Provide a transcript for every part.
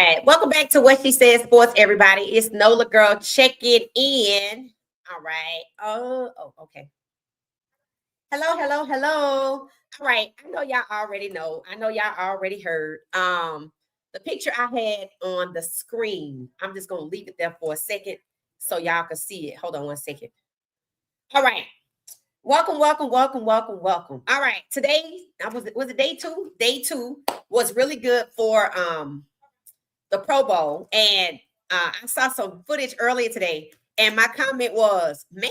right. Welcome back to What She Said Sports, everybody. It's Nola Girl checking in. All right. Okay. Hello, hello, hello. All right. I know y'all already know. I know y'all already heard. The picture I had on the screen. I'm just gonna leave it there for a second so y'all can see it. Hold on one second. All right. Welcome, welcome, welcome, welcome, welcome. All right. Today, was it day two? Day two was really good for the Pro Bowl, and I saw some footage earlier today, and my comment was, "Man,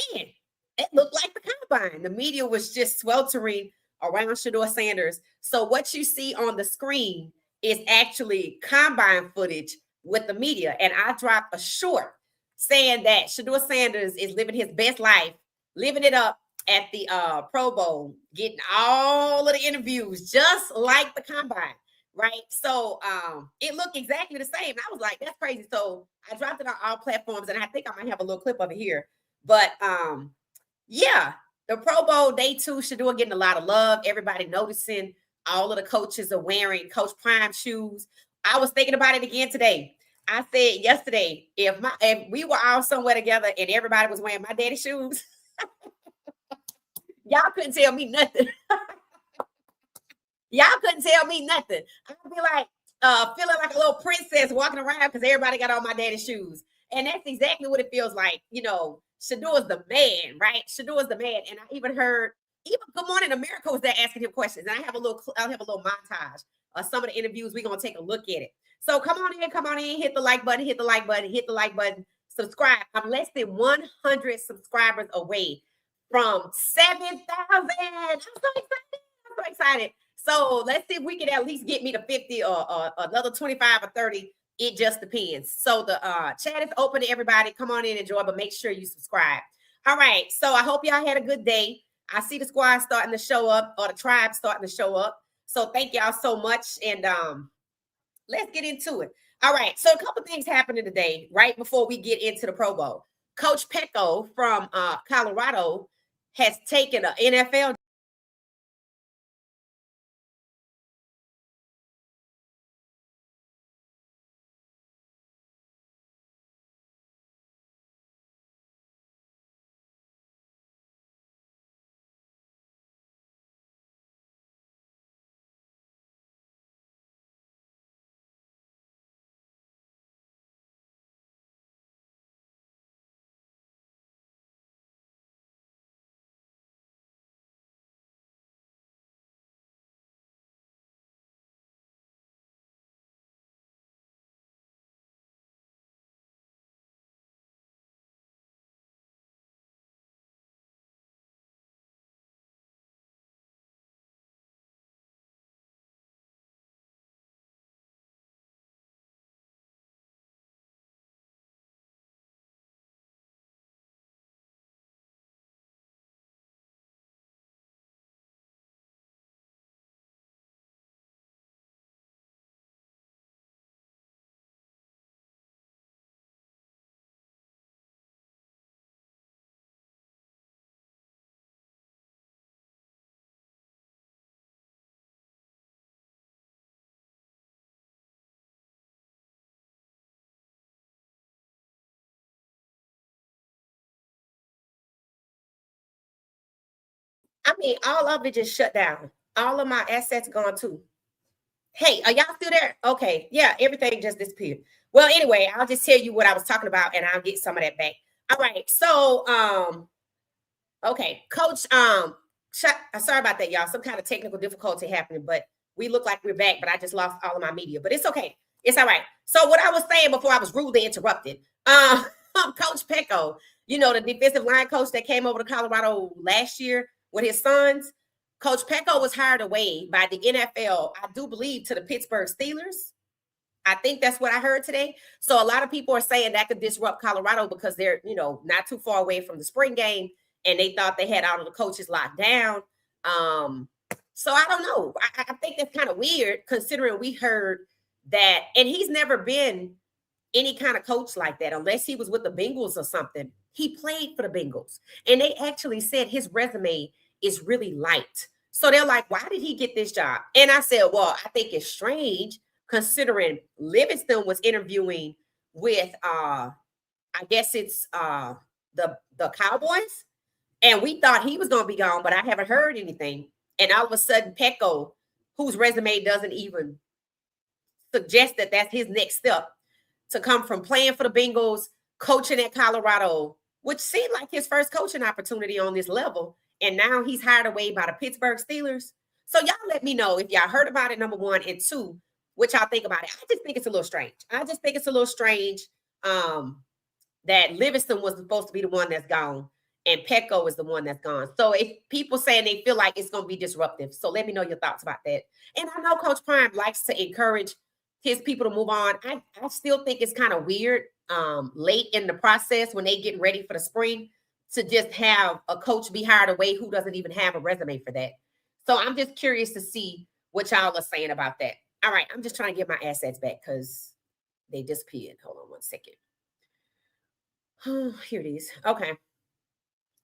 it looked like the combine." The media was just sweltering around Shedeur Sanders. So what you see on the screen is actually combine footage with the media, and I dropped a short saying that Shedeur Sanders is living his best life, living it up at the Pro Bowl, getting all of the interviews just like the combine. Right. So it looked exactly the same. I was like, that's crazy. So I dropped it on all platforms, and I think I might have a little clip of it here. But yeah, the Pro Bowl day two, Shedeur getting a lot of love. Everybody noticing all of the coaches are wearing Coach Prime shoes. I was thinking about it again today. I said yesterday, if we were all somewhere together and everybody was wearing my daddy shoes, y'all couldn't tell me nothing. Y'all couldn't tell me nothing. I'd be like feeling like a little princess walking around because everybody got on my daddy's shoes. And that's exactly what it feels like. Shedeur is the man, right? Shedeur is the man. And I even heard, even Good Morning America was there asking him questions. And I'll have a little montage of some of the interviews. We're gonna take a look at it. So come on in, hit the like button, hit the like button, hit the like button, subscribe. I'm less than 100 subscribers away from 7,000. I'm so excited. I'm so excited. So let's see if we can at least get me to 50 or another 25 or 30. It just depends. So the chat is open to everybody. Come on in, enjoy, but make sure you subscribe. All right. So I hope y'all had a good day. I see the squad starting to show up, or the tribe starting to show up. So thank y'all so much. And let's get into it. All right. So a couple things happening today, right before we get into the Pro Bowl. Coach Pecco from Colorado has taken an NFL. I mean, all of it just shut down. All of my assets gone too. Hey, are y'all still there? Okay. Yeah, everything just disappeared. Well, anyway, I'll just tell you what I was talking about and I'll get some of that back. All right. So, okay, coach, sorry about that, y'all. Some kind of technical difficulty happening, but we look like we're back, but I just lost all of my media. But it's okay. It's all right. So what I was saying before I was rudely interrupted, Coach Pecco, the defensive line coach that came over to Colorado last year with his sons. Coach Pecco was hired away by the NFL, I do believe, to the Pittsburgh Steelers. I think that's what I heard today. So a lot of people are saying that could disrupt Colorado because they're, not too far away from the spring game, and they thought they had all of the coaches locked down. So I don't know. I think that's kind of weird considering we heard that, and he's never been any kind of coach like that unless he was with the Bengals or something. He played for the Bengals, and they actually said his resume is really light. So they're like, why did he get this job? And I said, well, I think it's strange considering Livingston was interviewing with I guess it's the Cowboys, and we thought he was going to be gone, but I haven't heard anything. And all of a sudden, Pecco, whose resume doesn't even suggest that that's his next step, to come from playing for the Bengals, coaching at Colorado, which seemed like his first coaching opportunity on this level, and now he's hired away by the Pittsburgh Steelers. So y'all let me know if y'all heard about it, number one, and two, what y'all think about it. I just think it's a little strange. That Livingston was supposed to be the one that's gone, and Pecco is the one that's gone. So if people saying they feel like it's going to be disruptive. So let me know your thoughts about that. And I know Coach Prime likes to encourage his people to move on. I still think it's kind of weird late in the process when they getting ready for the spring to just have a coach be hired away who doesn't even have a resume for that. So I'm just curious to see what y'all are saying about that. All right, I'm just trying to get my assets back because they disappeared. Hold on one second. Oh, here it is. Okay.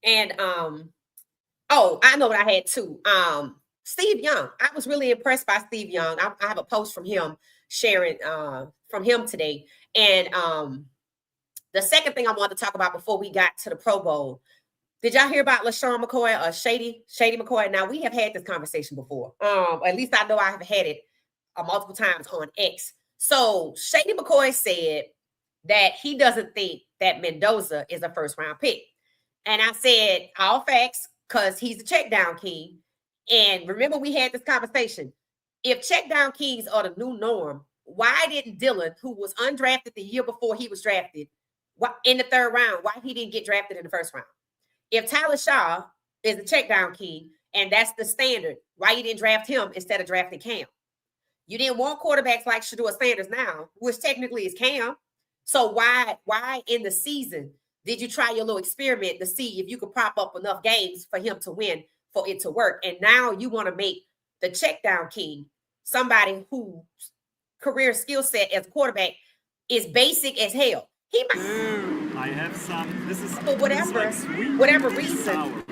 And oh, I know what I had too. Steve Young. I was really impressed by Steve Young. I have a post from him sharing from him today. And the second thing I wanted to talk about before we got to the Pro Bowl, did y'all hear about LaShawn McCoy or Shady McCoy? Now, we have had this conversation before. At least I know I have had it multiple times on X. So Shady McCoy said that he doesn't think that Mendoza is a first-round pick. And I said, all facts, because he's a check-down king. And remember, we had this conversation. If check-down kings are the new norm, why didn't Dylan, who was undrafted the year before he was drafted, in the third round, why he didn't get drafted in the first round? If Tyler Shaw is a check-down king, and that's the standard, why you didn't draft him instead of drafting Cam? You didn't want quarterbacks like Shedeur Sanders now, which technically is Cam. So why in the season did you try your little experiment to see if you could prop up enough games for him to win, for it to work? And now you want to make the check down king somebody whose career skill set as quarterback is basic as hell. He might. I have some. This is for whatever reason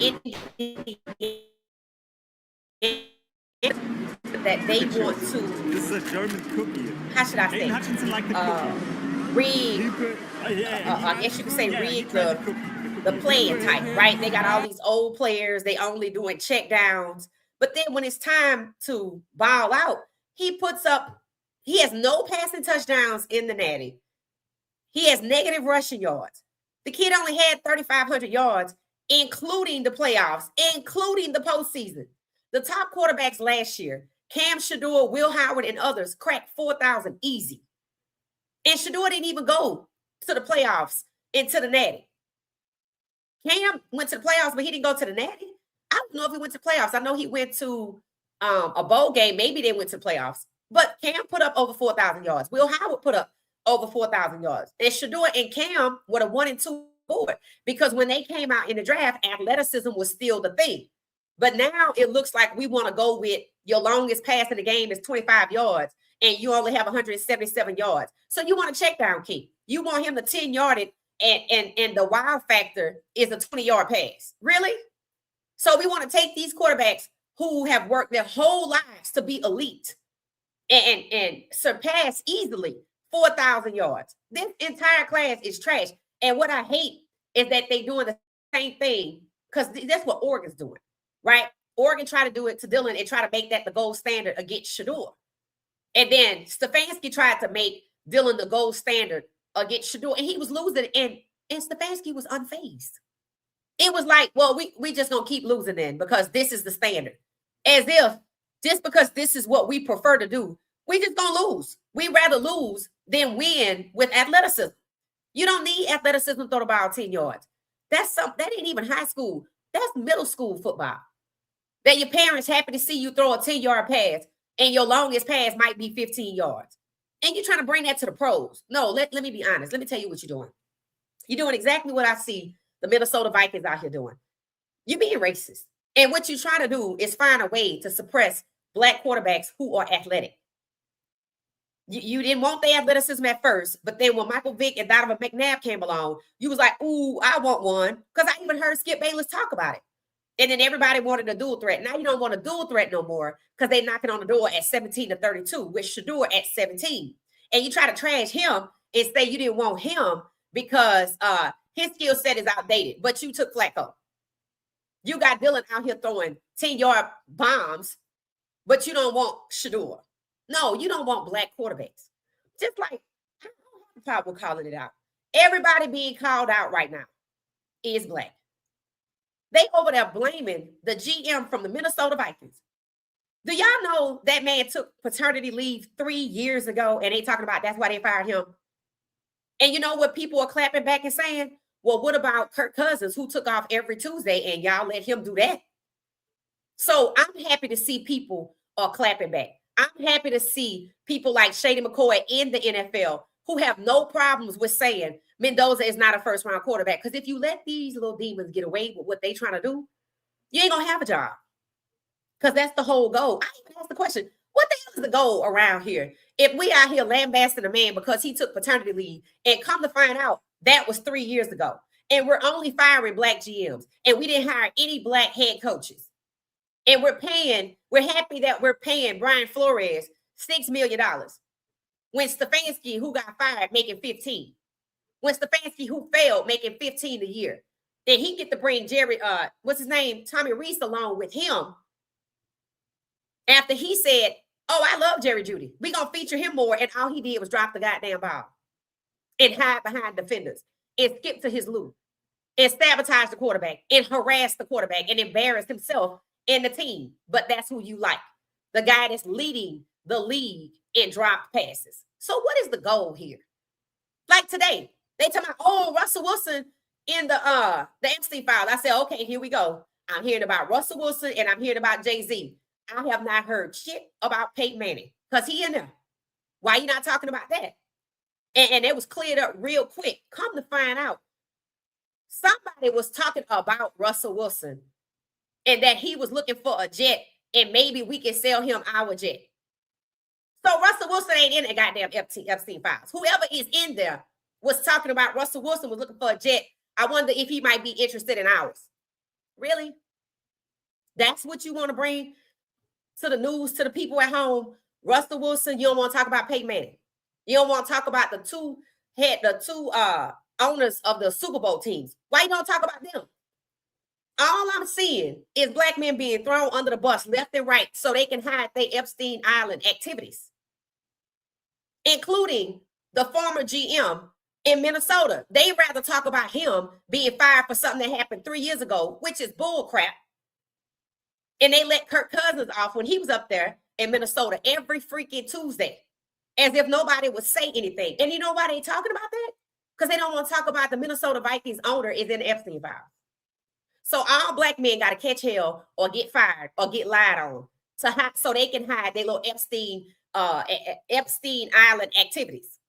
that they want to. This is a German cookie. How should I say? Hutchinson liked the cookie. I guess you could say rig the playing type, right? They got all these old players. They only doing check downs. But then when it's time to ball out, he has no passing touchdowns in the Natty. He has negative rushing yards. The kid only had 3,500 yards, including the playoffs, including the postseason. The top quarterbacks last year, Cam, Shedeur, Will Howard, and others, cracked 4,000 easy. And Shedeur didn't even go to the playoffs into the Natty. Cam went to the playoffs, but he didn't go to the Natty. I don't know if he went to playoffs. I know he went to a bowl game. Maybe they went to playoffs. But Cam put up over 4,000 yards. Will Howard put up over 4,000 yards. And Shedeur and Cam were the 1 and 2 board because when they came out in the draft, athleticism was still the thing. But now it looks like we want to go with your longest pass in the game is 25 yards and you only have 177 yards. So you want a check down key. You want him to 10-yard it and the wow factor is a 20-yard pass. Really? So we want to take these quarterbacks who have worked their whole lives to be elite and surpass easily 4,000 yards. This entire class is trash. And what I hate is that they're doing the same thing because that's what Oregon's doing, right? Oregon tried to do it to Dylan and try to make that the gold standard against Shedeur. And then Stefanski tried to make Dylan the gold standard against Shedeur, and he was losing, and Stefanski was unfazed. It was like, well, we just going to keep losing then because this is the standard. As if just because this is what we prefer to do, we just going to lose. We'd rather lose than win with athleticism. You don't need athleticism to throw the ball 10 yards. That ain't even high school. That's middle school football. That your parents happy to see you throw a 10-yard pass and your longest pass might be 15 yards. And you're trying to bring that to the pros. No, let me be honest. Let me tell you what you're doing. You're doing exactly what I see the Minnesota Vikings out here doing. You're being racist. And what you're trying to do is find a way to suppress Black quarterbacks who are athletic. You didn't want the athleticism at first, but then when Michael Vick and Donovan McNabb came along, you was like, ooh, I want one. Because I even heard Skip Bayless talk about it. And then everybody wanted a dual threat. Now you don't want a dual threat no more because they're knocking on the door at 17 to 32 with Shedeur at 17. And you try to trash him and say you didn't want him because his skill set is outdated, but you took Flacco. You got Dylan out here throwing 10-yard bombs, but you don't want Shedeur. No, you don't want black quarterbacks. Just like, I don't have a problem calling it out. Everybody being called out right now is black. They over there blaming the GM from the Minnesota Vikings. Do y'all know that man took paternity leave 3 years ago and they talking about that's why they fired him? And you know what people are clapping back and saying? Well, what about Kirk Cousins, who took off every Tuesday and y'all let him do that? So I'm happy to see people are clapping back. I'm happy to see people like Shady McCoy in the NFL who have no problems with saying Mendoza is not a first-round quarterback. Because if you let these little demons get away with what they trying to do, you ain't going to have a job. Because that's the whole goal. I even asked the question, what the hell is the goal around here? If we out here lambasting a man because he took paternity leave and come to find out that was 3 years ago. And we're only firing black GMs. And we didn't hire any black head coaches. And we're happy that we're paying Brian Flores $6 million. When Stefanski, who got fired, making 15. When Stefanski, who failed, making 15 a year. Then he get to bring Tommy Reese along with him. After he said, oh, I love Jerry Jeudy. We're going to feature him more. And all he did was drop the goddamn ball. And hide behind defenders. And skip to his loop. And sabotage the quarterback. And harass the quarterback. And embarrass himself and the team. But that's who you like. The guy that's leading the league in dropped passes. So what is the goal here? Like today, they talking about, oh, Russell Wilson in the Epstein file. I said, okay, here we go. I'm hearing about Russell Wilson and I'm hearing about Jay-Z. I have not heard shit about Peyton Manning because he in there. Why you not talking about that? And it was cleared up real quick. Come to find out, somebody was talking about Russell Wilson and that he was looking for a jet and maybe we can sell him our jet. So Russell Wilson ain't in the goddamn Epstein files. Whoever is in there was talking about Russell Wilson was looking for a jet. I wonder if he might be interested in ours. Really? That's what you want to bring to the news, to the people at home? Russell Wilson, you don't want to talk about Peyton Manning. You don't want to talk about the two owners of the Super Bowl teams. Why you don't talk about them? All I'm seeing is black men being thrown under the bus left and right so they can hide their Epstein Island activities, including the former GM in Minnesota. They'd rather talk about him being fired for something that happened 3 years ago, which is bull crap. And they let Kirk Cousins off when he was up there in Minnesota every freaking Tuesday, as if nobody would say anything. And you know why they talking about that? Because they don't want to talk about the Minnesota Vikings owner is in the Epstein files. So all black men got to catch hell or get fired or get lied on so they can hide their little Epstein Island activities.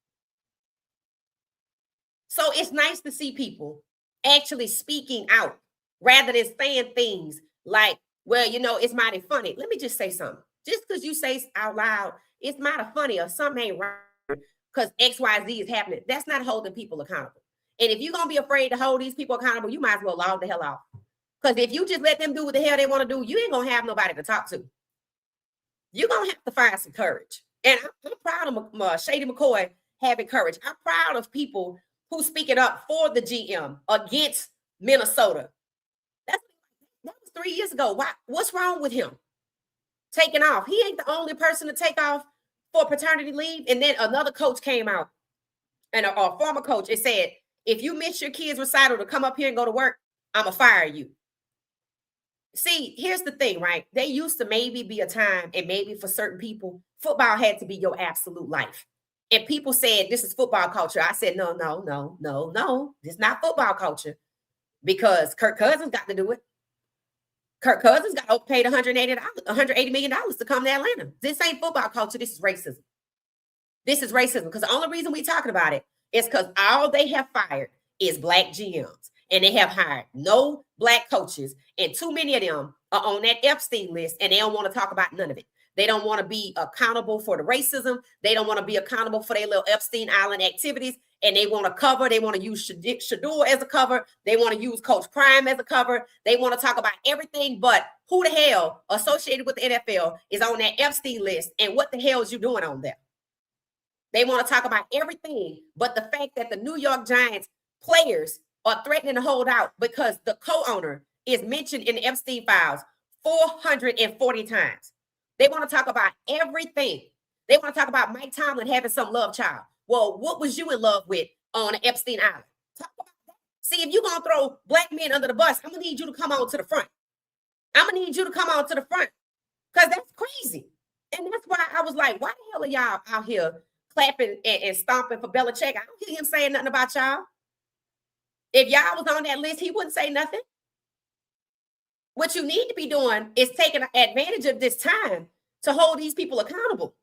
So it's nice to see people actually speaking out rather than saying things like, well, you know, it's mighty funny. Let me just say something. Just because you say out loud, it's mighty funny or something ain't right because XYZ is happening. That's not holding people accountable. And if you're going to be afraid to hold these people accountable, you might as well log the hell off. Because if you just let them do what the hell they want to do, you ain't going to have nobody to talk to. You're going to have to find some courage. And I'm proud of Shady McCoy having courage. I'm proud of people who speaking up for the GM against Minnesota. That was 3 years ago. What's wrong with him taking off? He ain't the only person to take off for paternity leave. And then another coach came out, and a former coach, it said, if you miss your kid's recital to come up here and go to work, I'm going to fire you. See, here's the thing, right? There used to maybe be a time, and maybe for certain people, football had to be your absolute life. And people said, this is football culture. I said, no. This is not football culture because Kirk Cousins got to do it. Kirk Cousins got overpaid $180 million to come to Atlanta. This ain't football culture. This is racism. This is racism because the only reason we're talking about it is because all they have fired is black GMs. And they have hired no black coaches. And too many of them are on that Epstein list. And they don't want to talk about none of it. They don't want to be accountable for the racism. They don't want to be accountable for their little Epstein Island activities. and they want to cover. They want to use Shedeur as a cover. They want to use Coach Prime as a cover. They want to talk about everything but who the hell associated with the NFL is on that Epstein list and what the hell is you doing on there. They want to talk about everything but the fact that the New York Giants players are threatening to hold out because the co-owner is mentioned in the Epstein files 440 times. They want to talk about everything. They want to talk about Mike Tomlin having some love child. Well, what was you in love with on Epstein Island? Talk about that. See, if you're going to throw black men under the bus, I'm going to need you to come on to the front. I'm going to need you to come on to the front because that's crazy. And that's why I was like, why the hell are y'all out here clapping and stomping for Belichick? I don't hear him saying nothing about y'all. If y'all was on that list, he wouldn't say nothing. What you need to be doing is taking advantage of this time to hold these people accountable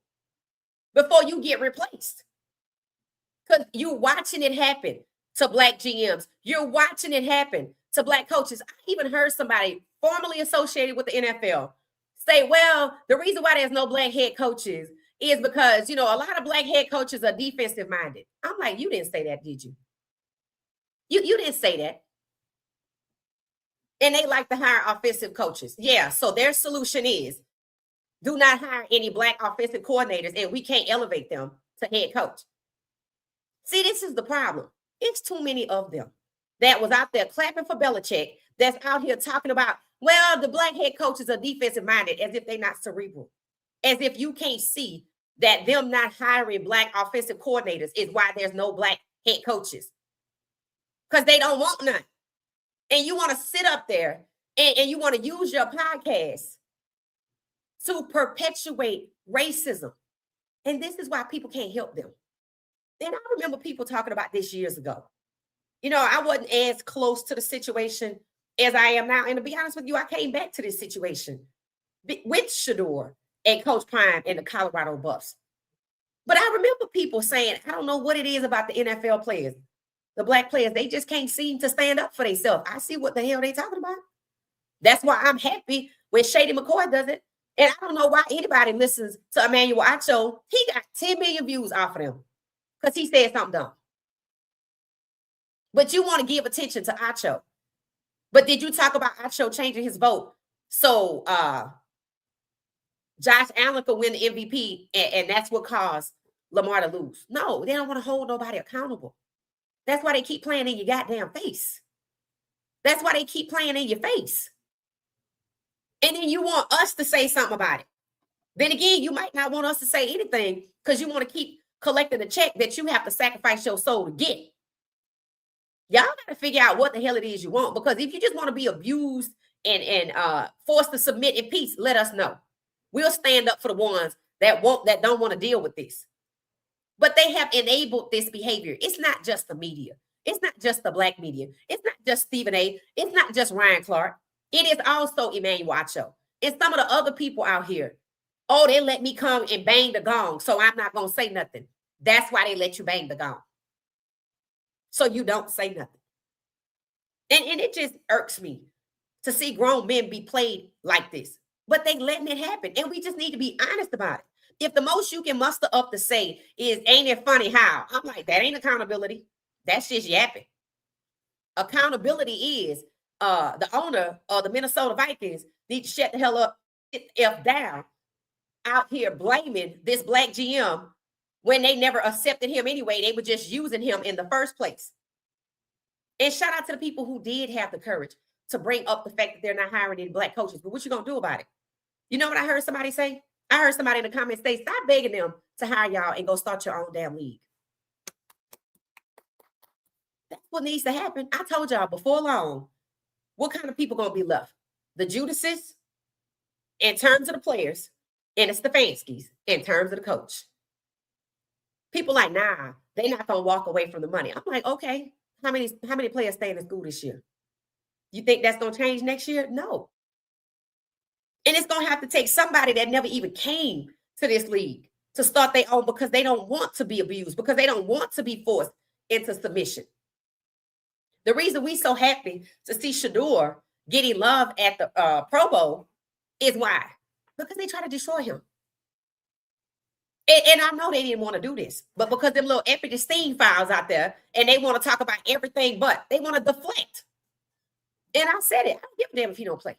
before you get replaced. Because you're watching it happen to black GMs. You're watching it happen to black coaches. I even heard somebody formerly associated with the NFL say, well, the reason why there's no black head coaches is because, a lot of black head coaches are defensive minded. I'm like, you didn't say that, did you? You didn't say that. And they like to hire offensive coaches. Yeah, so their solution is do not hire any black offensive coordinators and we can't elevate them to head coach. See, this is the problem. It's too many of them that was out there clapping for Belichick that's out here talking about, well, the black head coaches are defensive minded, as if they're not cerebral, as if you can't see that them not hiring black offensive coordinators is why there's no black head coaches. Because they don't want none. And you want to sit up there and you want to use your podcast to perpetuate racism. And this is why people can't help them. And I remember people talking about this years ago. I wasn't as close to the situation as I am now. And to be honest with you, I came back to this situation with Shedeur and Coach Prime and the Colorado Buffs. But I remember people saying, I don't know what it is about the NFL players. The black players, they just can't seem to stand up for themselves. I see what the hell they talking about. That's why I'm happy when Shady McCoy does it. And I don't know why anybody listens to Emmanuel Acho. He got 10 million views off of him because he said something dumb. But you want to give attention to Acho. But did you talk about Acho changing his vote so Josh Allen could win the MVP and that's what caused Lamar to lose? No, they don't want to hold nobody accountable. That's why they keep playing in your goddamn face. That's why they keep playing in your face. And then you want us to say something about it. Then again, you might not want us to say anything because you want to keep collecting the check that you have to sacrifice your soul to get. Y'all got to figure out what the hell it is you want, because if you just want to be abused and forced to submit in peace, let us know. We'll stand up for the ones that don't want to deal with this. But they have enabled this behavior. It's not just the media. It's not just the black media. It's not just Stephen A. It's not just Ryan Clark. It is also Emmanuel Acho. It's some of the other people out here. Oh, they let me come and bang the gong, so I'm not going to say nothing. That's why they let you bang the gong. So you don't say nothing. And it just irks me to see grown men be played like this. But they letting it happen. And we just need to be honest about it. If the most you can muster up to say is, ain't it funny how? I'm like, that ain't accountability. That's just yapping. Accountability is the owner of the Minnesota Vikings need to shut the hell up, sit the F down, out here blaming this black GM when they never accepted him anyway. They were just using him in the first place. And shout out to the people who did have the courage to bring up the fact that they're not hiring any black coaches. But what you going to do about it? You know what I heard somebody say? I heard somebody in the comments say, stop begging them to hire y'all and go start your own damn league. That's what needs to happen. I told y'all before long, what kind of people going to be left? The Judases in terms of the players, and the Stefanskis in terms of the coach. People like, nah, they're not going to walk away from the money. I'm like, okay, how many players stay in the school this year? You think that's going to change next year? No. And it's going to have to take somebody that never even came to this league to start their own, because they don't want to be abused, because they don't want to be forced into submission. The reason we so happy to see Shedeur getting love at the Pro Bowl is why? Because they try to destroy him. And I know they didn't want to do this, but because them little Epstein files out there and they want to talk about everything, but they want to deflect. And I said it. I don't give a damn if he don't play.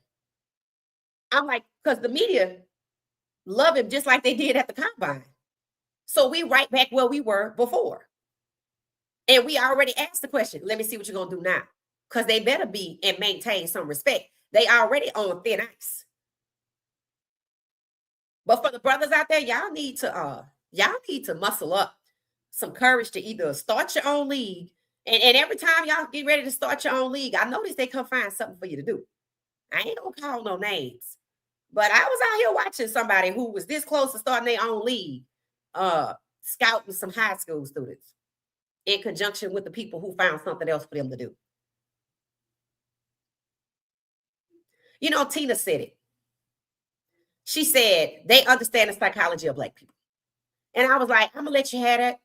I'm like, because the media love him just like they did at the combine. So we right back where we were before. And we already asked the question. Let me see what you're gonna do now. Because they better be and maintain some respect. They already on thin ice. But for the brothers out there, y'all need to muscle up some courage to either start your own league. And every time y'all get ready to start your own league, I notice they come find something for you to do. I ain't gonna call no names. But I was out here watching somebody who was this close to starting their own league, scouting some high school students in conjunction with the people who found something else for them to do. You know, Tina said it. She said they understand the psychology of Black people. And I was like, I'm gonna let you have that.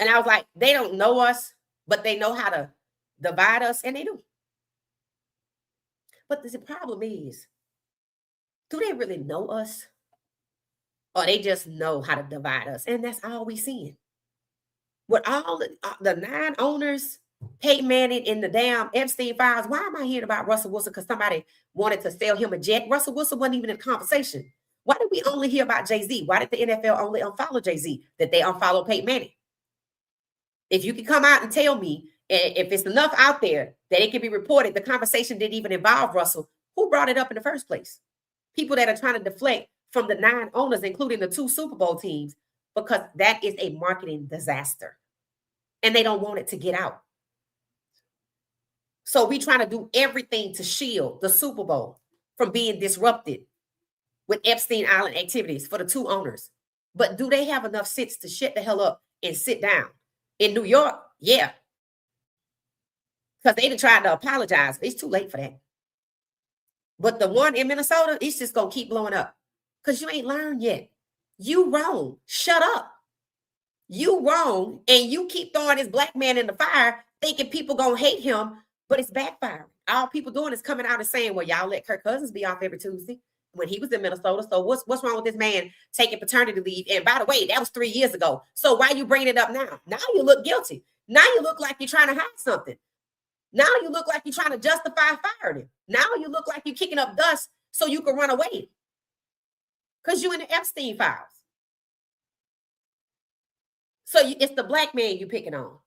And I was like, they don't know us, but they know how to divide us, and they do. But the problem is, do they really know us? Or they just know how to divide us? And that's all we seeing. With all the 9 owners, Peyton Manning in the damn Epstein files, why am I hearing about Russell Wilson? Because somebody wanted to sell him a jet. Russell Wilson wasn't even in the conversation. Why did we only hear about Jay-Z? Why did the NFL only unfollow Jay-Z? Did they unfollow Peyton Manning? If you can come out and tell me, if it's enough out there that it can be reported, the conversation didn't even involve Russell, who brought it up in the first place? People that are trying to deflect from the 9 owners, including the 2 Super Bowl teams, because that is a marketing disaster. And they don't want it to get out. So we trying to do everything to shield the Super Bowl from being disrupted with Epstein Island activities for the 2 owners. But do they have enough sense to shut the hell up and sit down? In New York, yeah. Because they done tried to apologize. It's too late for that. But the one in Minnesota, it's just going to keep blowing up. Because you ain't learned yet. You wrong. Shut up. You wrong. And you keep throwing this Black man in the fire, thinking people going to hate him, but it's backfiring. All people doing is coming out and saying, well, y'all let Kirk Cousins be off every Tuesday when he was in Minnesota. So what's wrong with this man taking paternity leave? And by the way, that was 3 years ago. So why you bringing it up now? Now you look guilty. Now you look like you're trying to hide something. Now you look like you're trying to justify firing him. Now you look like you're kicking up dust so you can run away. Because you're in the Epstein files. So it's the Black man you picking on.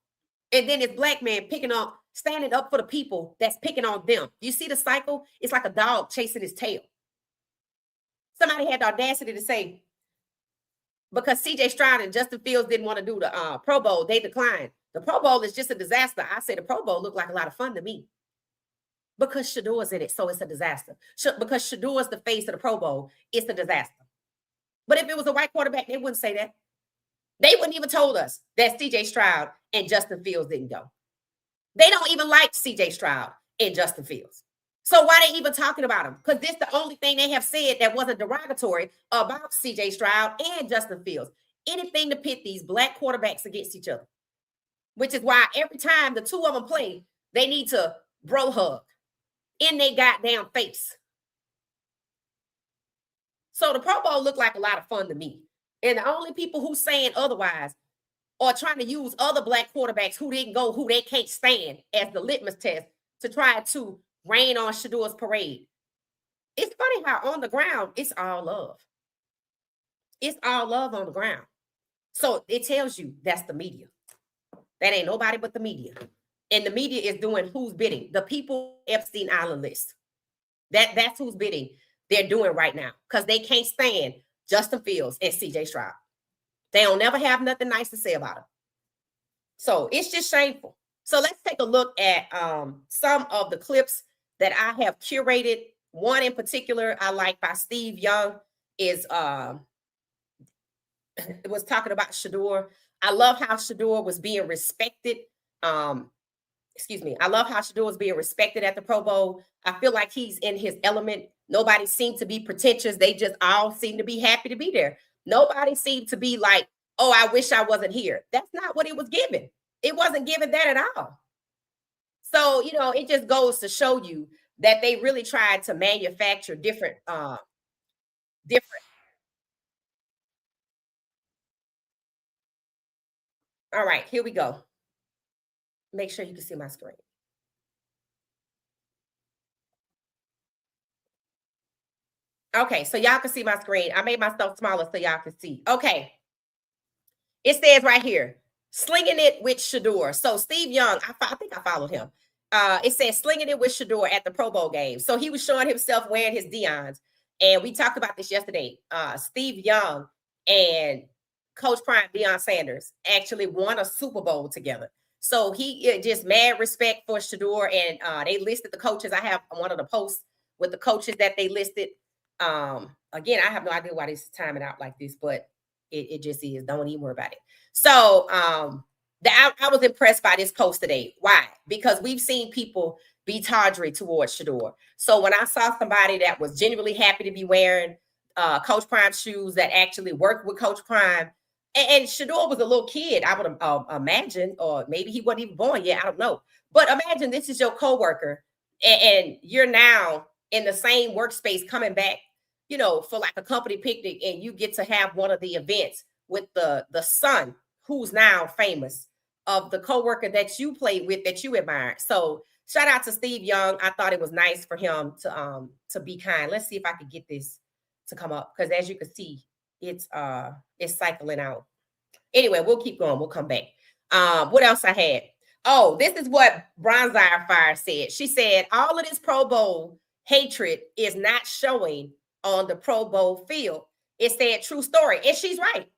And then it's Black man picking on, standing up for the people that's picking on them. You see the cycle? It's like a dog chasing his tail. Somebody had the audacity to say, because CJ Stroud and Justin Fields didn't want to do the Pro Bowl, they declined. The Pro Bowl is just a disaster. I say the Pro Bowl looked like a lot of fun to me. Because Shedeur's in it, so it's a disaster. Because Shedeur's the face of the Pro Bowl, it's a disaster. But if it was a white quarterback, they wouldn't say that. They wouldn't even told us that CJ Stroud and Justin Fields didn't go. They don't even like CJ Stroud and Justin Fields. So why they even talking about him? Because this is the only thing they have said that wasn't derogatory about CJ Stroud and Justin Fields. Anything to pit these Black quarterbacks against each other. Which is why every time the 2 of them play, they need to bro hug in their goddamn face. So the Pro Bowl looked like a lot of fun to me. And the only people who saying otherwise are trying to use other Black quarterbacks who didn't go, who they can't stand as the litmus test to try to rain on Shedeur's parade. It's funny how on the ground, it's all love. It's all love on the ground. So it tells you that's the media. That ain't nobody but the media. And the media is doing who's bidding. The people Epstein Island list. That's who's bidding they're doing right now. Because they can't stand Justin Fields and CJ Stroud. They don't never have nothing nice to say about them. So it's just shameful. So let's take a look at some of the clips that I have curated. One in particular I like by Steve Young is it was talking about Shedeur. I love how Shedeur was being respected. I love how Shedeur was being respected at the Pro Bowl. I feel like he's in his element. Nobody seemed to be pretentious. They just all seem to be happy to be there. Nobody seemed to be like, oh, I wish I wasn't here. That's not what it was given. It wasn't given that at all. So, it just goes to show you that they really tried to manufacture different All right, here we go. Make sure you can see my screen. Okay, so y'all can see my screen. I made myself smaller so y'all can see. Okay. It says right here, slinging it with Shedeur. So Steve Young, I think I followed him. It says slinging it with Shedeur at the Pro Bowl game. So he was showing himself wearing his Deons. And we talked about this yesterday. Steve Young and Coach Prime Shedeur Sanders actually won a Super Bowl together. So he just mad respect for Shedeur. And they listed the coaches. I have one of the posts with the coaches that they listed. Again, I have no idea why this is timing out like this, but it just is. Don't even worry about it. So I was impressed by this post today. Why? Because we've seen people be tawdry towards Shedeur. So when I saw somebody that was genuinely happy to be wearing Coach Prime shoes that actually worked with Coach Prime, and Shedeur was a little kid, I would imagine, or maybe he wasn't even born yet. I don't know. But imagine this is your coworker, and you're now in the same workspace coming back, for like a company picnic, and you get to have one of the events with the son who's now famous of the coworker that you played with that you admired. So shout out to Steve Young. I thought it was nice for him to be kind. Let's see if I could get this to come up, because as you can see, it's cycling out. Anyway, we'll keep going. We'll come back. What else I had? Oh, this is what Bronzire Fire said. She said all of this Pro Bowl hatred is not showing on the Pro Bowl field. It said true story. And she's right.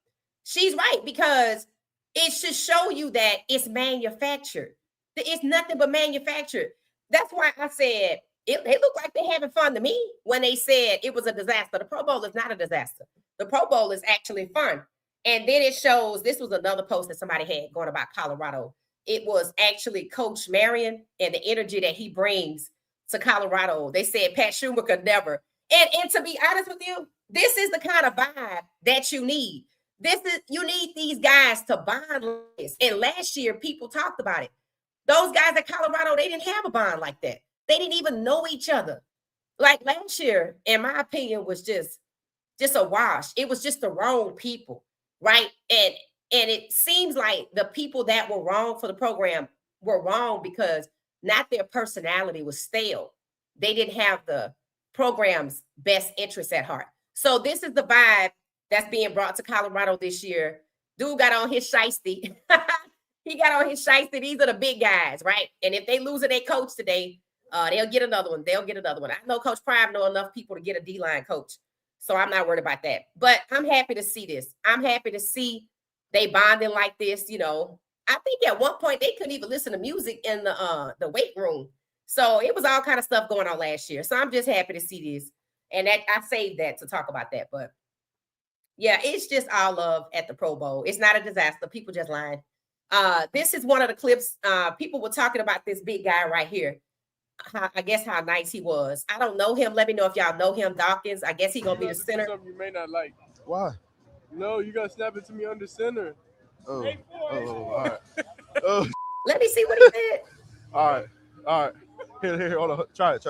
She's right, because it should show you that it's manufactured. It's nothing but manufactured. That's why I said they look like they're having fun to me when they said it was a disaster. The Pro Bowl is not a disaster. The Pro Bowl is actually fun. And then it shows, this was another post that somebody had going about Colorado. It was actually Coach Marion and the energy that he brings to Colorado. They said Pat Schumer could never. And to be honest with you, this is the kind of vibe that you need. You need these guys to bond like this. And last year, people talked about it. Those guys at Colorado, they didn't have a bond like that. They didn't even know each other. Like last year, in my opinion, was just a wash. It was just the wrong people, right? And it seems like the people that were wrong for the program were wrong because not their personality was stale. They didn't have the program's best interests at heart. So this is the vibe that's being brought to Colorado this year. Dude got on his shiesty. He got on his shiesty. These are the big guys, right? And if they lose their coach today, they'll get another one. They'll get another one. I know Coach Prime know enough people to get a D-line coach, so I'm not worried about that. But I'm happy to see this. I'm happy to see they bonding like this. I think at one point they couldn't even listen to music in the weight room. So it was all kind of stuff going on last year. So I'm just happy to see this. And that I saved that to talk about that. But yeah, it's just all love at the Pro Bowl. It's not a disaster. People just lying. This is one of the clips. People were talking about this big guy right here. I guess how nice he was. I don't know him. Let me know if y'all know him, Dawkins. I guess he's gonna be the center. Something you may not like. Why? No, you gotta snap it to me under center. Oh, all right. Oh, Let me see what he said. all right. Here, hold on. Try it.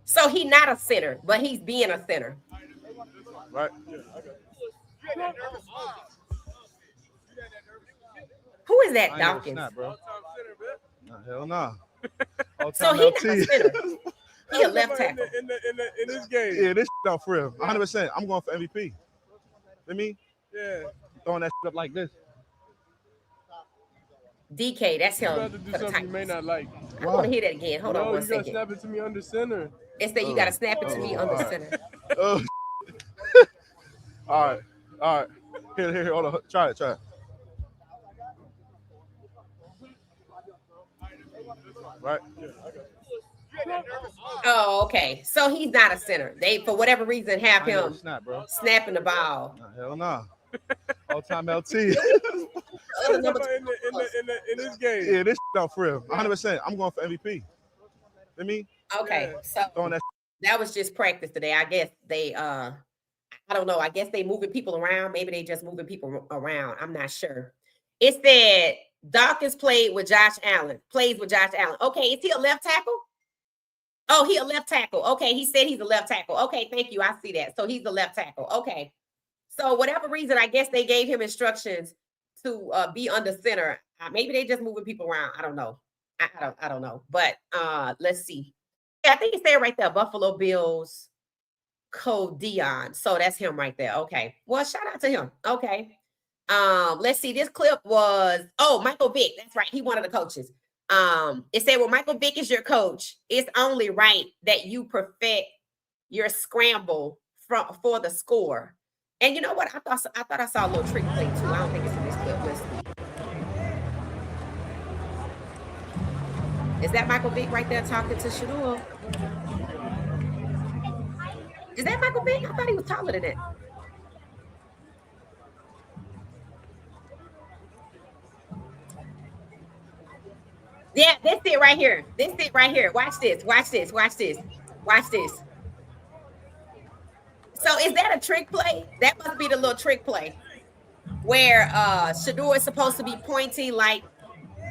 So he's not a center, but he's being a center. Right? Who is that, I ain't Dawkins? never snap, bro. Nah, hell nah. So he's not a center. He a left tackle. In this game. Yeah, this shit out for real. 100%. I'm going for MVP. Let me? Yeah. Throwing that shit up like this. DK, that's You him. got to do something you may not like. I want to hear that again. Hold on No, one you gotta second. snap it to me under center. It's that you got to snap it to me under alright. center. Oh, all right. Here, hold on. Try it. Right? Oh, okay. So he's not a center. They, for whatever reason, have I ain't never him snap, bro. snapping the ball. Nah, hell nah. All-time LT. Other number in this game. Yeah, this shit out for real. 100%. I'm going for MVP. Let me? Okay, so Throwing that was just practice today. I guess they I don't know. I guess they moving people around. Maybe they just moving people around. I'm not sure. It said Dawkins plays with Josh Allen. Okay, is he a left tackle? Oh, he a left tackle. Okay, he said he's a left tackle. Okay, thank you. I see that. So he's a left tackle. Okay. So whatever reason, I guess they gave him instructions to be under center. Maybe they just moving people around. I don't know. I don't know. But let's see. Yeah, I think he said right there, Buffalo Bills Code Dion. So that's him right there. Okay. Well, shout out to him. Okay. Let's see. This clip was Michael Vick. That's right. He one of the coaches. It said, well, Michael Vick is your coach. It's only right that you perfect your scramble for the score. And you know what? I thought I saw a little trick play too. I don't think it's in this clip. Let's see. Is that Michael Vick right there talking to Shedeur? Is that Michael Vick? I thought he was taller than that. Yeah, that's it right here. This it right here. Watch this. Watch this. Watch this. Watch this. So is that a trick play? That must be the little trick play where Shedeur is supposed to be pointing like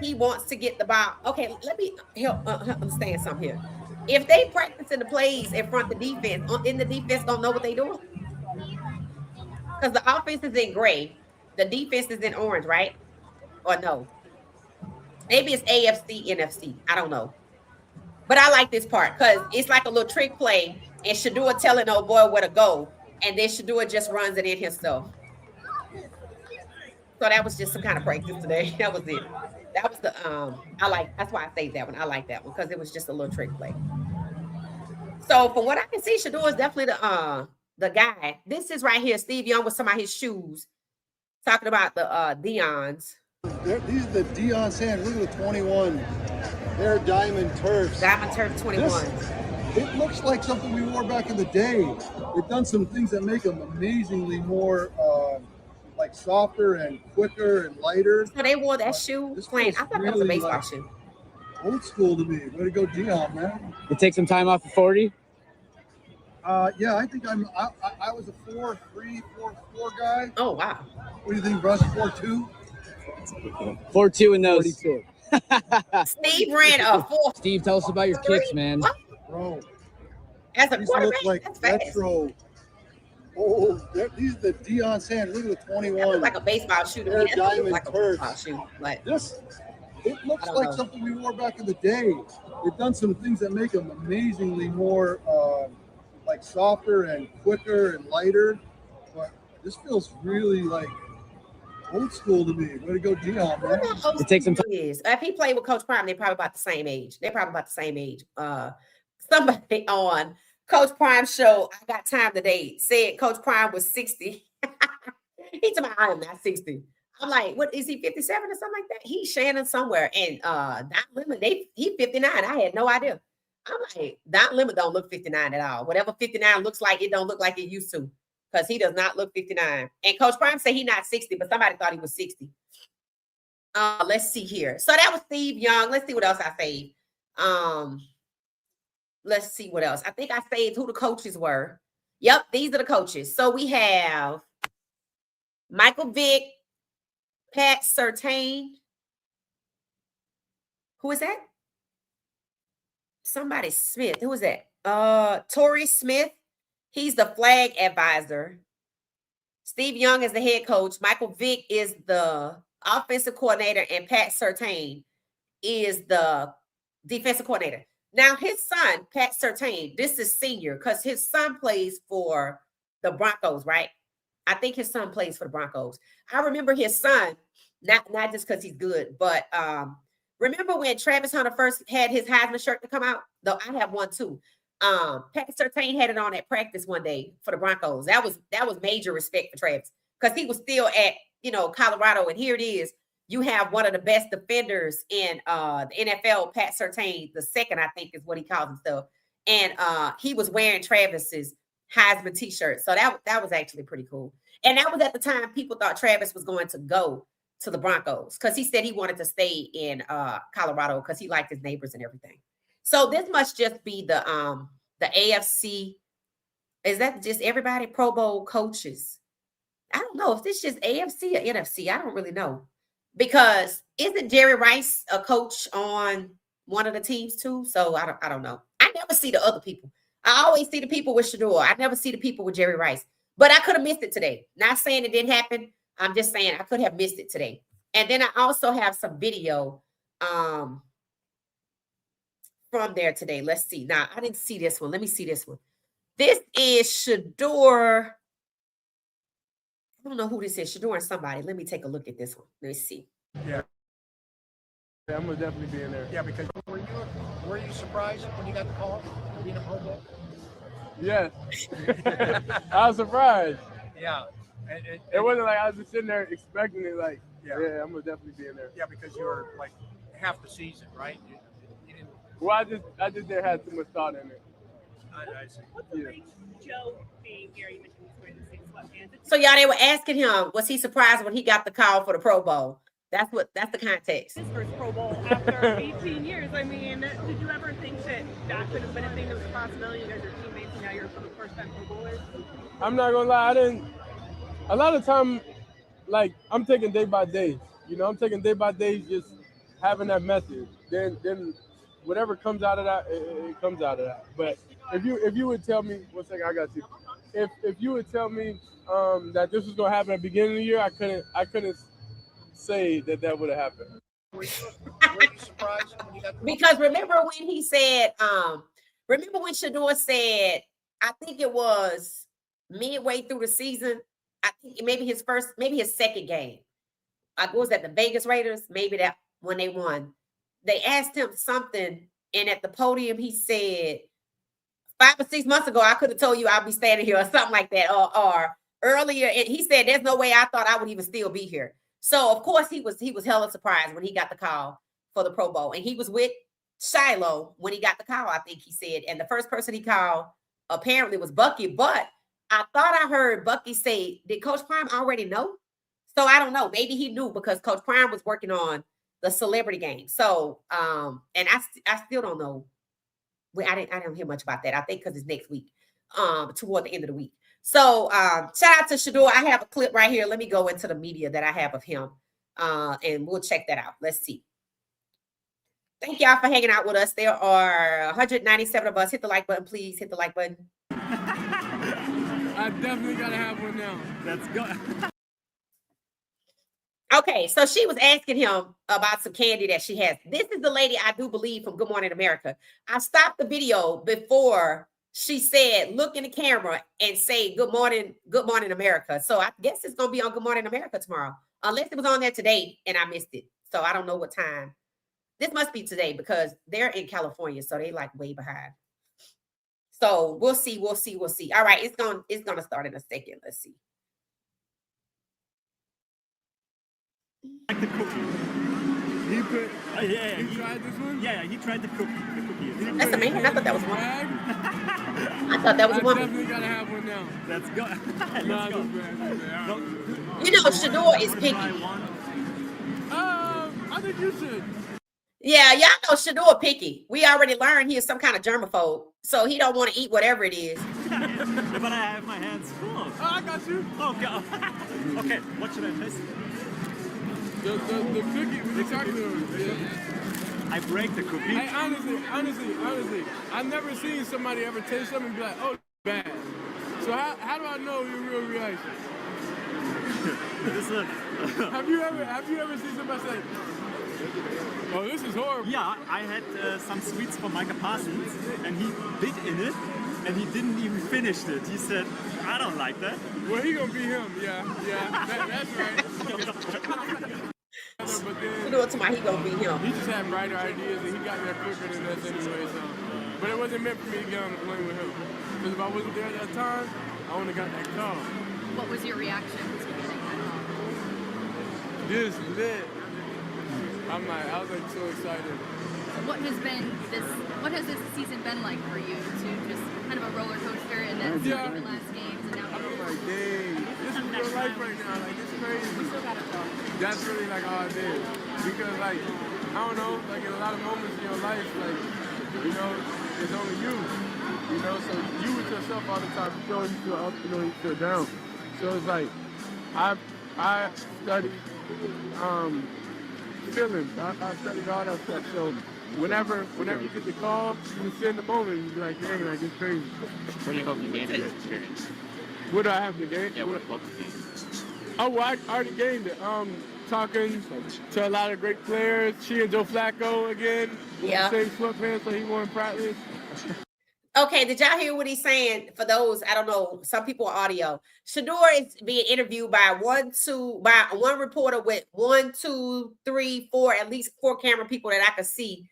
he wants to get the ball. Okay, let me help understand something here. If they practicing the plays in front of the defense, in the defense don't know what they doing? Because the offense is in gray, the defense is in orange, right? Or no? Maybe it's AFC, NFC. I don't know. But I like this part because it's like a little trick play, and Shedeur telling old boy where to go, and then Shedeur just runs it in himself. So that was just some kind of practice today. That was it. That was the that's why I saved that one. I like that one because it was just a little trick play. So from what I can see, Shedeur is definitely the guy. This is right here, Steve Young with some of his shoes, talking about the Deons. These are the Shedeur Sanders. Look at the 21. They're Diamond Turfs. Diamond Turf 21. It looks like something we wore back in the day. They've done some things that make them amazingly more like softer and quicker and lighter. So they wore that shoe playing. I thought that was a baseball shoe. Old school to me. Way to go, Dion, man. You take some time off at 40? Yeah, I think I was a 4-3, 4-4 guy. Oh, wow. What do you think, Russ? 4-2? 4-2 in those. 42. Steve ran a 4. Steve, tell us about your kicks, man. What? Bro, As a these quarterback, look like that's fast. retro. Oh, these are the Shedeur Sanders. Look at the 21. That looks like a baseball shoe to me. That doesn't look like a baseball shoe. But It looks like know. something we wore back in the day. They've done some things that make them amazingly more like softer and quicker and lighter. But this feels really like old school to me. Way to go, Dion, man. It takes some time. If he played with Coach Prime, they're probably about the same age. Somebody on Coach Prime's show, I Got Time Today, said Coach Prime was 60. He told me, I am not 60. I'm like, what is he, 57 or something like that? He's Shannon somewhere. And Don Lemon, he 59. I had no idea. I'm like, Don Lemon don't look 59 at all. Whatever 59 looks like, it don't look like it used to. Because he does not look 59. And Coach Prime said he's not 60, but somebody thought he was 60. Let's see here. So that was Steve Young. Let's see what else I saved. Let's see what else. I think I saved who the coaches were. Yep, these are the coaches. So we have Michael Vick, Pat Surtain. Who is that? Somebody Smith. Who is that? Torrey Smith. He's the flag advisor. Steve Young is the head coach. Michael Vick is the offensive coordinator, and Pat Surtain is the defensive coordinator. Now, his son, Pat Surtain, this is senior because his son plays for the Broncos, right? I think his son plays for the Broncos. I remember his son, not just because he's good, but remember when Travis Hunter first had his Heisman shirt to come out? Though I have one too. Pat Surtain had it on at practice one day for the Broncos. That was major respect for Travis because he was still at Colorado, and here it is. You have one of the best defenders in the NFL, Pat Surtain, the second, I think is what he calls himself. And he was wearing Travis's Heisman t-shirt. So that was actually pretty cool. And that was at the time people thought Travis was going to go to the Broncos because he said he wanted to stay in Colorado because he liked his neighbors and everything. So this must just be the AFC. Is that just everybody? Pro Bowl coaches? I don't know if this is just AFC or NFC. I don't really know. Because isn't Jerry Rice a coach on one of the teams too? So I don't know. I never see the other people. I always see the people with Shedeur. I never see the people with Jerry Rice. But I could have missed it today. Not saying it didn't happen, I'm just saying I could have missed it today. And then I also have some video from there today. Let's see. Now, I didn't see this one. Let me see this one. This is Shedeur. I don't know who this is. Shedeur and somebody. Let me take a look at this one. Let me see. Yeah, I'm gonna definitely be in there. Yeah, because were you surprised when you got the call being a Pro Bowl? Yes. I was surprised. Yeah. It wasn't like I was just sitting there expecting it. Like, Yeah. yeah, I'm gonna definitely be in there. Yeah, because you were like half the season, right? You didn't. Well, I just didn't have too much thought in it. I see. What's the like Joe being here? You mentioned he's wearing the same sweatpants. So y'all, they were asking him, was he surprised when he got the call for the Pro Bowl? That's the context. His first Pro Bowl after 18 years. I mean, did you ever think that could have been a thing that was a possibility? You guys are teammates and now you're first-time Pro Bowlers. I'm not gonna lie, I didn't. A lot of time, like I'm taking day by day. You know, I'm taking day by day, just having that message. Then whatever comes out of that, it comes out of that. But if you would tell me, one second, I got you. If you would tell me that this was gonna happen at the beginning of the year, I couldn't say that would have happened. Were you surprised when you got the call? Because remember when he said, remember when Shedeur said, I think it was midway through the season, I think maybe his second game. What was that, the Vegas Raiders? Maybe that when they won. They asked him something, and at the podium he said, 5 or 6 months ago, I could have told you I'd be standing here or something like that. Or earlier, and he said, there's no way I thought I would even still be here. So of course he was hella surprised when he got the call for the Pro Bowl. And he was with Shiloh when he got the call, I think he said. And the first person he called apparently was Bucky. But I thought I heard Bucky say, did Coach Prime already know? So I don't know. Maybe he knew because Coach Prime was working on the celebrity game. So and I still don't know. I didn't hear much about that. I think because it's next week, toward the end of the week. So shout out to Shedeur. I have a clip right here. Let me go into the media that I have of him. And we'll check that out. Let's see. Thank y'all for hanging out with us. There are 197 of us. Hit the like button, please. Hit the like button. I definitely gotta have one now. Let's go. Okay, so she was asking him about some candy that she has. This is the lady I do believe from Good Morning America. I stopped the video before she said, look in the camera and say, Good morning, America. So I guess it's going to be on Good Morning America tomorrow, unless it was on there today and I missed it. So I don't know what time. This must be today because they're in California, so they like way behind. So we'll see. All right, it's going to start in a second. Let's see. Like the cookie. He put. Yeah. He tried this one. Yeah, he tried the cookie. That's a man. I thought that was one. I thought that was a I woman. definitely gotta have one now. Let's go. Nah, Let's go. no. You know, Shedeur is picky. I think you should. Yeah, y'all know Shedeur picky. We already learned he is some kind of germaphobe, so he don't want to eat whatever it is. But I have my hands full. Oh, I got you. Oh, God. Okay, what should I taste? The cookie with the chocolate. Yeah. I break the cookie. Hey, honestly, I've never seen somebody ever taste something and be like, oh, bad. So how do I know your real reaction? Have you ever seen somebody say, oh, this is horrible? Yeah, I had some sweets from Micah Parsons, and he bit in it, and he didn't even finish it. He said, I don't like that. Well, he gonna be him. Yeah, that's right. But then, Shedeur tomorrow, he gonna be him. he just had brighter ideas, and he got there quicker than us anyway. So, but it wasn't meant for me to get on the plane with him. Because if I wasn't there at that time, I wouldn't have got that call. What was your reaction to getting that call? This lit. I was like so excited. What has this season been like for you? To just kind of a roller coaster and then Yeah. the last games and now I'm like, dang, this is real life right now. Like, it's crazy. That's really like all I did. Because like, I don't know, like in a lot of moments in your life, like, you know, it's only you. You know, so you with yourself all the time, you know you feel up, you know you feel down. So it's like, I studied feelings. I studied all that stuff. So whenever you get the call, you sit in the moment and you be like, dang, like it's crazy. What do you hope you gain in this experience? What do I have to gain? Yeah, what do you hope you gain? Oh, well, I already gained it. Talking to a lot of great players. She and Joe Flacco again. Yeah. Same sweatpants, so he won practice. Okay, did y'all hear what he's saying? For those, I don't know, some people are audio. Shedeur is being interviewed by one reporter with 1, 2, 3, 4, at least 4 camera people that I could see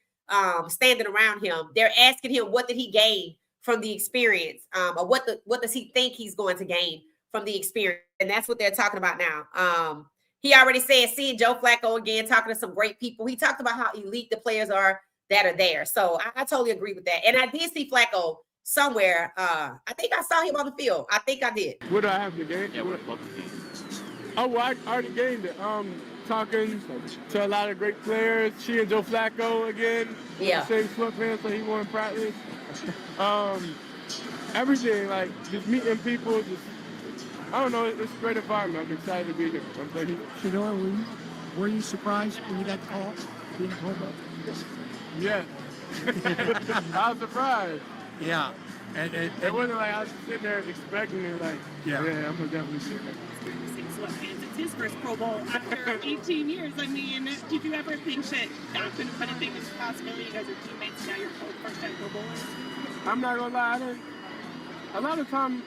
standing around him. They're asking him what did he gain from the experience, or what does he think he's going to gain from the experience, and that's what they're talking about now. He already said seeing Joe Flacco again, talking to some great people. He talked about how elite the players are that are there. So I totally agree with that. And I did see Flacco somewhere. I think I saw him on the field. I think I did. What do I have to gain? Yeah, we're both games. Oh, well, I already gained it. Talking to a lot of great players. She and Joe Flacco again. Yeah. Same sweatpants, so he won practice. Everything, like just meeting people, I don't know, it's a great environment. I'm excited to be here. Shedeur, were you surprised when you got the call? Being a hobo? Yeah. I was surprised. Yeah. It wasn't like I was sitting there expecting it, like, Yeah. I'm gonna definitely see that. Sweatpants. It's his first Pro Bowl after 18 years. I mean, did you ever think that could have been a thing as a possibility? You guys are teammates now. You're both first-time Pro Bowlers. I'm not gonna lie, a lot of time,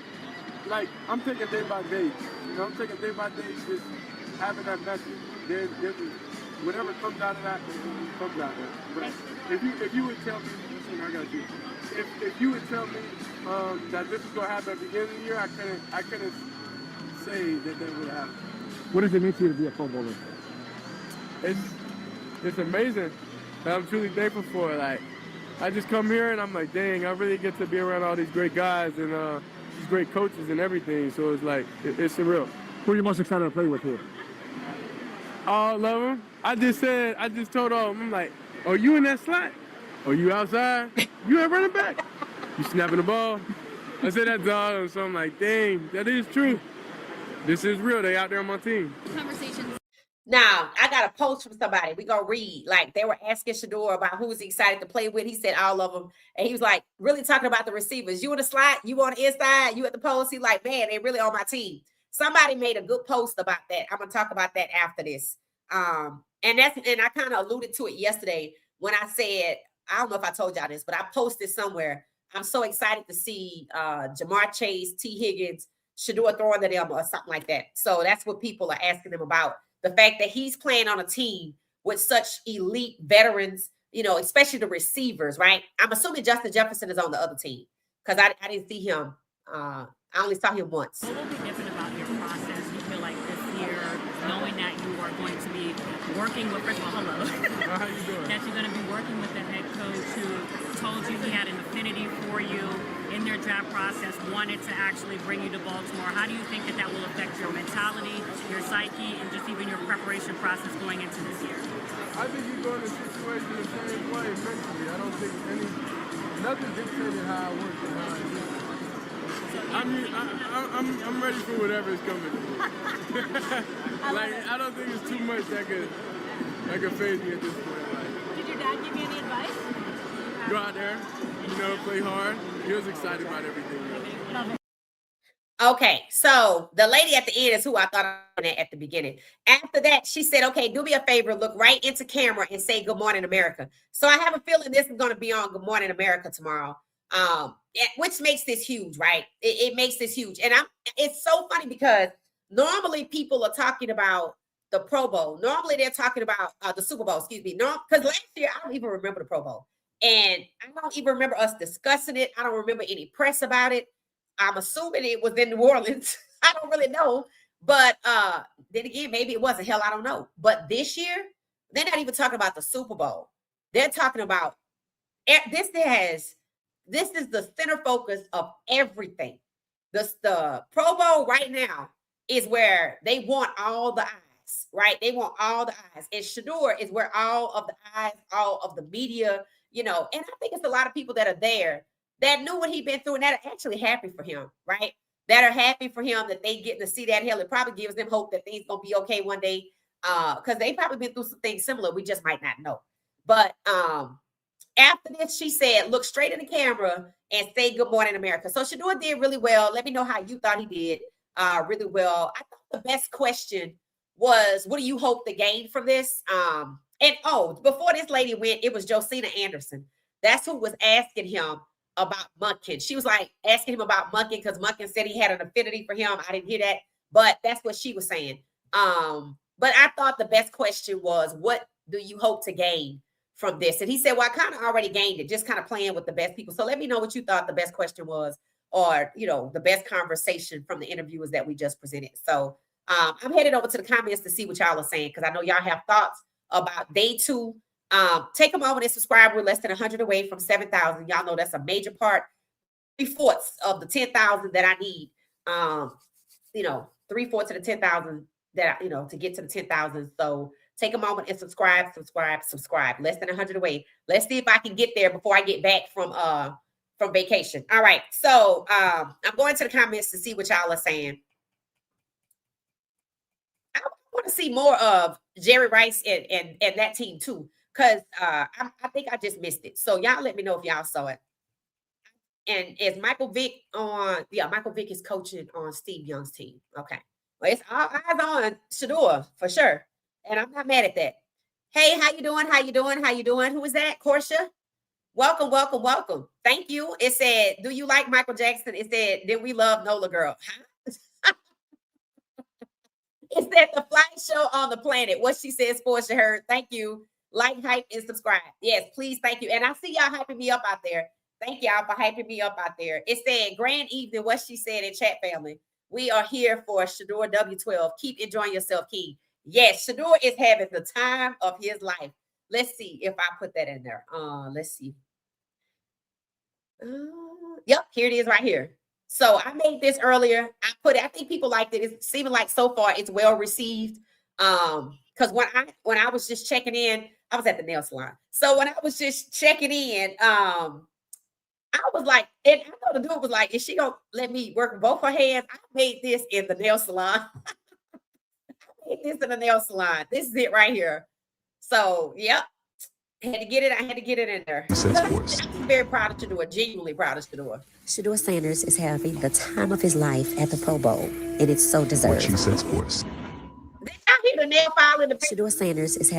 like, I'm taking day by day. You know, I'm taking day by day, just having that message. Then whatever comes out of that, it comes out of that. But if you would tell me, listen, I got you. If you would tell me that this is gonna happen at the beginning of the year, I couldn't say that would happen. What does it mean to you to be a Pro Bowler? It's amazing. I'm truly thankful for it. Like, I just come here and I'm like, dang, I really get to be around all these great guys and these great coaches and everything. So it's like, it's surreal. Who are you most excited to play with here? All of them. I just told all of them, I'm like, oh, you in that slot? Oh, you outside? You ain't running back? You snapping the ball? I said that to all of them, so I'm like, dang, that is true. This is real. They out there on my team. Conversations. Now, I got a post from somebody. We gonna read. Like, they were asking Shedeur about who's excited to play with. He said all of them. And he was like, really talking about the receivers. You in the slot, you on the inside, you at the post. He's like, man, they really on my team. Somebody made a good post about that. I'm gonna talk about that after this. And I kind of alluded to it yesterday when I said, I don't know if I told y'all this, but I posted somewhere. I'm so excited to see Jamar Chase, T. Higgins, Shedeur throwing to them or something like that. So that's what people are asking him about. The fact that he's playing on a team with such elite veterans, you know, especially the receivers, right? I'm assuming Justin Jefferson is on the other team because I didn't see him. I only saw him once. What will be different about your process? You feel like this year, knowing that you are going to be working with, first of all, hello. How you doing? That you're going to be working with the head coach who told you he had an affinity for you in their draft process, wanted to actually bring you to Baltimore. How do you think that will affect your mentality, your psyche, and just even your preparation process going into this year? I think you go in the situation the same way mentally. I don't think nothing dictated how I work and how I do. I mean, I'm ready for whatever is coming to me. Like, I don't think it's too much that could phase me at this point. Like, Did your dad give you any advice? go out there, you know, play hard. He was excited about everything. Okay, so the lady at the end is who I thought at the beginning. After that, she said, okay, do me a favor, look right into camera and say Good Morning America. So I have a feeling this is going to be on Good Morning America tomorrow, which makes this huge, right? It makes this huge. And it's so funny because normally people are talking about the Pro Bowl. Normally they're talking about the Super Bowl, excuse me. No, because last year, I don't even remember the Pro Bowl. And I don't even remember us discussing it. I don't remember any press about it. I'm assuming it was in New Orleans. I don't really know. But then again, maybe it wasn't. Hell, I don't know. But this year, they're not even talking about the Super Bowl. They're talking about this is the center focus of everything. The Pro Bowl right now is where they want all the eyes, right? They want all the eyes. And Shedeur is where all of the eyes, all of the media, you know, and I think it's a lot of people that are there that knew what he'd been through and that are actually happy for him, right? That are happy for him that they get to see that hill. It probably gives them hope that things gonna be okay one day. Because they probably been through some things similar. We just might not know. But after this, she said, look straight in the camera and say Good Morning America. So Shedeur did really well. Let me know how you thought he did. really well. I thought the best question was, what do you hope to gain from this? And before this lady went, it was Josina Anderson. That's who was asking him about Munkin. She was like asking him about Munkin because Munkin said he had an affinity for him. I didn't hear that, but that's what she was saying. But I thought the best question was, what do you hope to gain from this? And he said, well, I kind of already gained it, just kind of playing with the best people. So let me know what you thought the best question was, or, the best conversation from the interviewers that we just presented. So I'm headed over to the comments to see what y'all are saying, because I know y'all have thoughts about day 2. Take a moment and subscribe. We're less than 100 away from 7,000. Y'all know that's a major part, 3/4 of the 10,000 that I need. 3/4 of the 10,000 that to get to the 10,000. So take a moment and subscribe. Less than 100 away. Let's see if I can get there before I get back from vacation. All right. So I'm going to the comments to see what y'all are saying. I want to see more of Jerry Rice and that team too, because I think I just missed it. So y'all let me know if y'all saw it. And is Michael Vick on? Yeah, Michael Vick is coaching on Steve Young's team. Okay. Well, it's all eyes on Shedeur for sure. And I'm not mad at that. Hey, how you doing? Who is that? Portia? Welcome. Thank you. It said, do you like Michael Jackson? It said, did we love Nola Girl? Huh? It said the flying show on the planet. What she says, Portia heard. Thank you. Like, hype, and subscribe. Yes, please. Thank you. And I see y'all hyping me up out there. Thank y'all for hyping me up out there. It said, grand evening. What she said in chat, family. We are here for Shedeur W12. Keep enjoying yourself, Key. Yes, Shedeur is having the time of his life. Let's see if I put that in there. Let's see. Yep, here it is right here. So I made this earlier. I think people liked it. It's seeming like so far it's well received. Because when I was just checking in, I was at the nail salon. So when I was just checking in, I was like, and I know the dude was like, is she gonna let me work with both her hands? I made this in the nail salon. I made this in the nail salon. This is it right here. So yep. I had to get it in there. I'm very proud of Shedeur, genuinely proud of Shedeur. Shedeur Sanders is having the time of his life at the Pro Bowl, and it's so deserved. Did y'all hear the nail file in the Shedeur Sanders is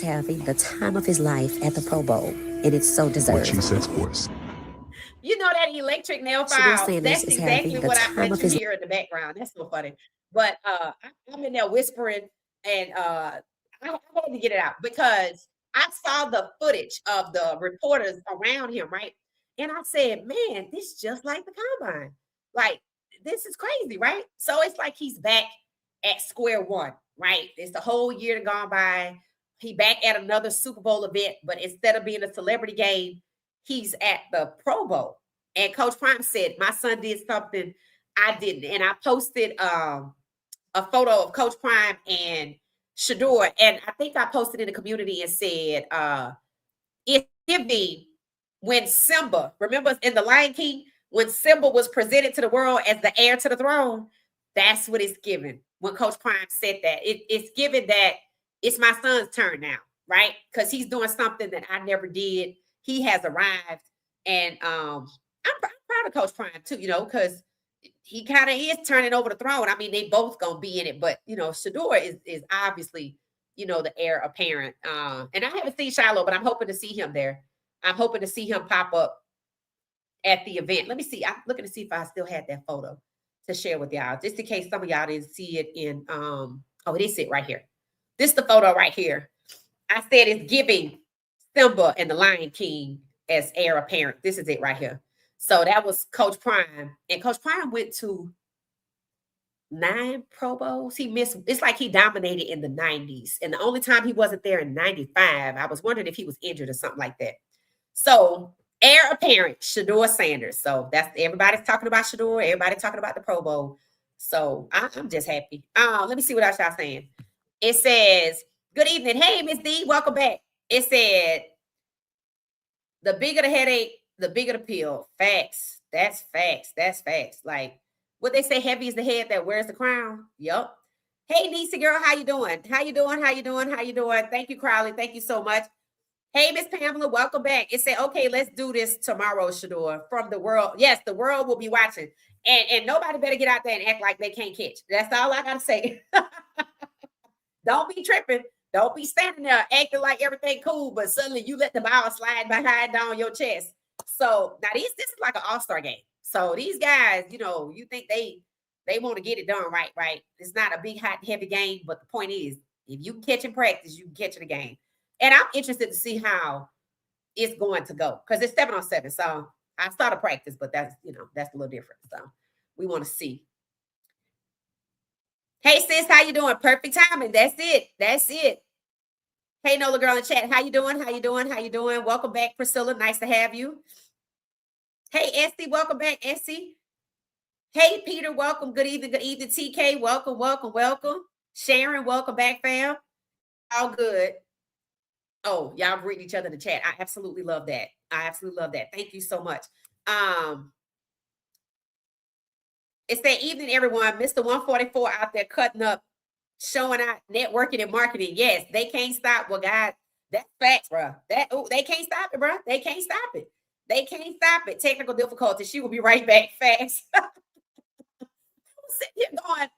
having the time of his life at the Pro Bowl, and it's so deserved. You know that electric nail file? That's exactly what I put you hear in the background. That's so funny. But I'm in there whispering, and I had to get it out because I saw the footage of the reporters around him, right? And I said, man, this is just like the combine. Like, this is crazy, right? So it's like he's back at square one, right? It's the whole year gone by. He back at another Super Bowl event, but instead of being a celebrity game, he's at the Pro Bowl. And Coach Prime said, my son did something I didn't. And I posted a photo of Coach Prime and Shedeur, and I think I posted in the community and said, it's giving when Simba, remember in the Lion King, when Simba was presented to the world as the heir to the throne, that's what it's giving. When Coach Prime said that, it's given that it's my son's turn now, right? Because he's doing something that I never did. He has arrived, and I'm proud of Coach Prime too, because he kind of is turning over the throne. I mean, they both gonna be in it, but Shedeur is obviously, the heir apparent. And I haven't seen Shiloh, but I'm hoping to see him there. I'm hoping to see him pop up at the event. Let me see. I'm looking to see if I still had that photo to share with y'all, just in case some of y'all didn't see it in. It is it right here. This is the photo right here. I said it's giving Simba and the Lion King as heir apparent. This is it right here. So that was Coach Prime. And Coach Prime went to 9 Pro Bowls. He missed. It's like he dominated in the 90s. And the only time he wasn't there in 95, I was wondering if he was injured or something like that. So heir apparent, Shedeur Sanders. So that's everybody's talking about Shedeur. Everybody talking about the Pro Bowl. So I'm just happy. Let me see what else y'all saying. It says, good evening. Hey, Miss D, welcome back. It said, the bigger the headache, the bigger the pill. Facts. That's facts. That's facts. Like what they say, heavy is the head that wears the crown. Yup. Hey, Nisa girl, how you doing? How you doing? Thank you, Crowley. Thank you so much. Hey, Miss Pamela, welcome back. It said, okay, let's do this tomorrow, Shedeur, from the world. Yes, the world will be watching. And nobody better get out there and act like they can't catch. That's all I gotta say. Don't be tripping. Don't be standing there acting like everything cool, but suddenly you let the ball slide behind down your chest. So now this is like an all-star game. So these guys, you think they want to get it done right, right? It's not a big, hot, heavy game, but the point is, if you catch in practice, you can catch in the game. And I'm interested to see how it's going to go because it's 7-on-7. So I started practice, but that's a little different. So we want to see. Hey sis, how you doing? Perfect timing. That's it. That's it. Hey Nola girl in the chat, how you doing? How you doing? How you doing? Welcome back, Priscilla. Nice to have you. Hey Esty, welcome back, Esty. Hey Peter, welcome. Good evening. Good evening, TK. Welcome, welcome, welcome. Sharon, welcome back, fam. All good. Oh, y'all read each other in the chat. I absolutely love that. I absolutely love that. Thank you so much. It's that evening, everyone. Mr. 144 out there cutting up, showing out networking and marketing. Yes, they can't stop. Well, God, that's facts, bro. They can't stop it, bro. They can't stop it. They can't stop it. Technical difficulty. She will be right back fast. I'm sitting here going,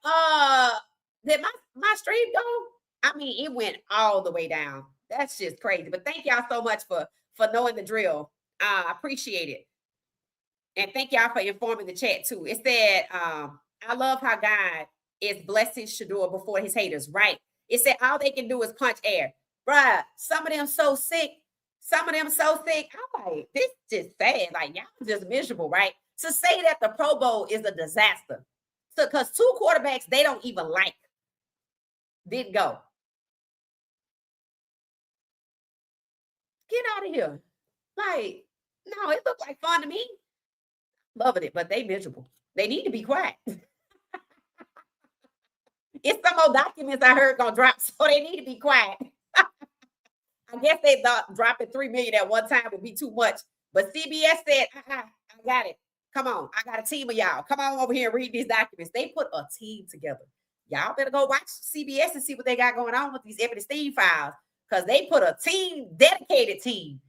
did my stream go? I mean, it went all the way down. That's just crazy. But thank y'all so much for knowing the drill. I appreciate it. And thank y'all for informing the chat too. It said, I love how God is blessing Shedeur before his haters, right? It said all they can do is punch air. Bruh, some of them so sick. Some of them so sick. I'm like, this just sad. Like, y'all just miserable, right? To say that the Pro Bowl is a disaster. So, because 2 quarterbacks they don't even like didn't go. Get out of here. Like, no, it looked like fun to me. Loving it, but they miserable. They need to be quiet. It's some old documents I heard gonna drop, so they need to be quiet. I guess they thought dropping $3 million at one time would be too much, but CBS said, I got it. Come on, I got a team of y'all. Come on over here and read these documents. They put a team together. Y'all better go watch CBS and see what they got going on with these Epstein files, because they put a team, dedicated team,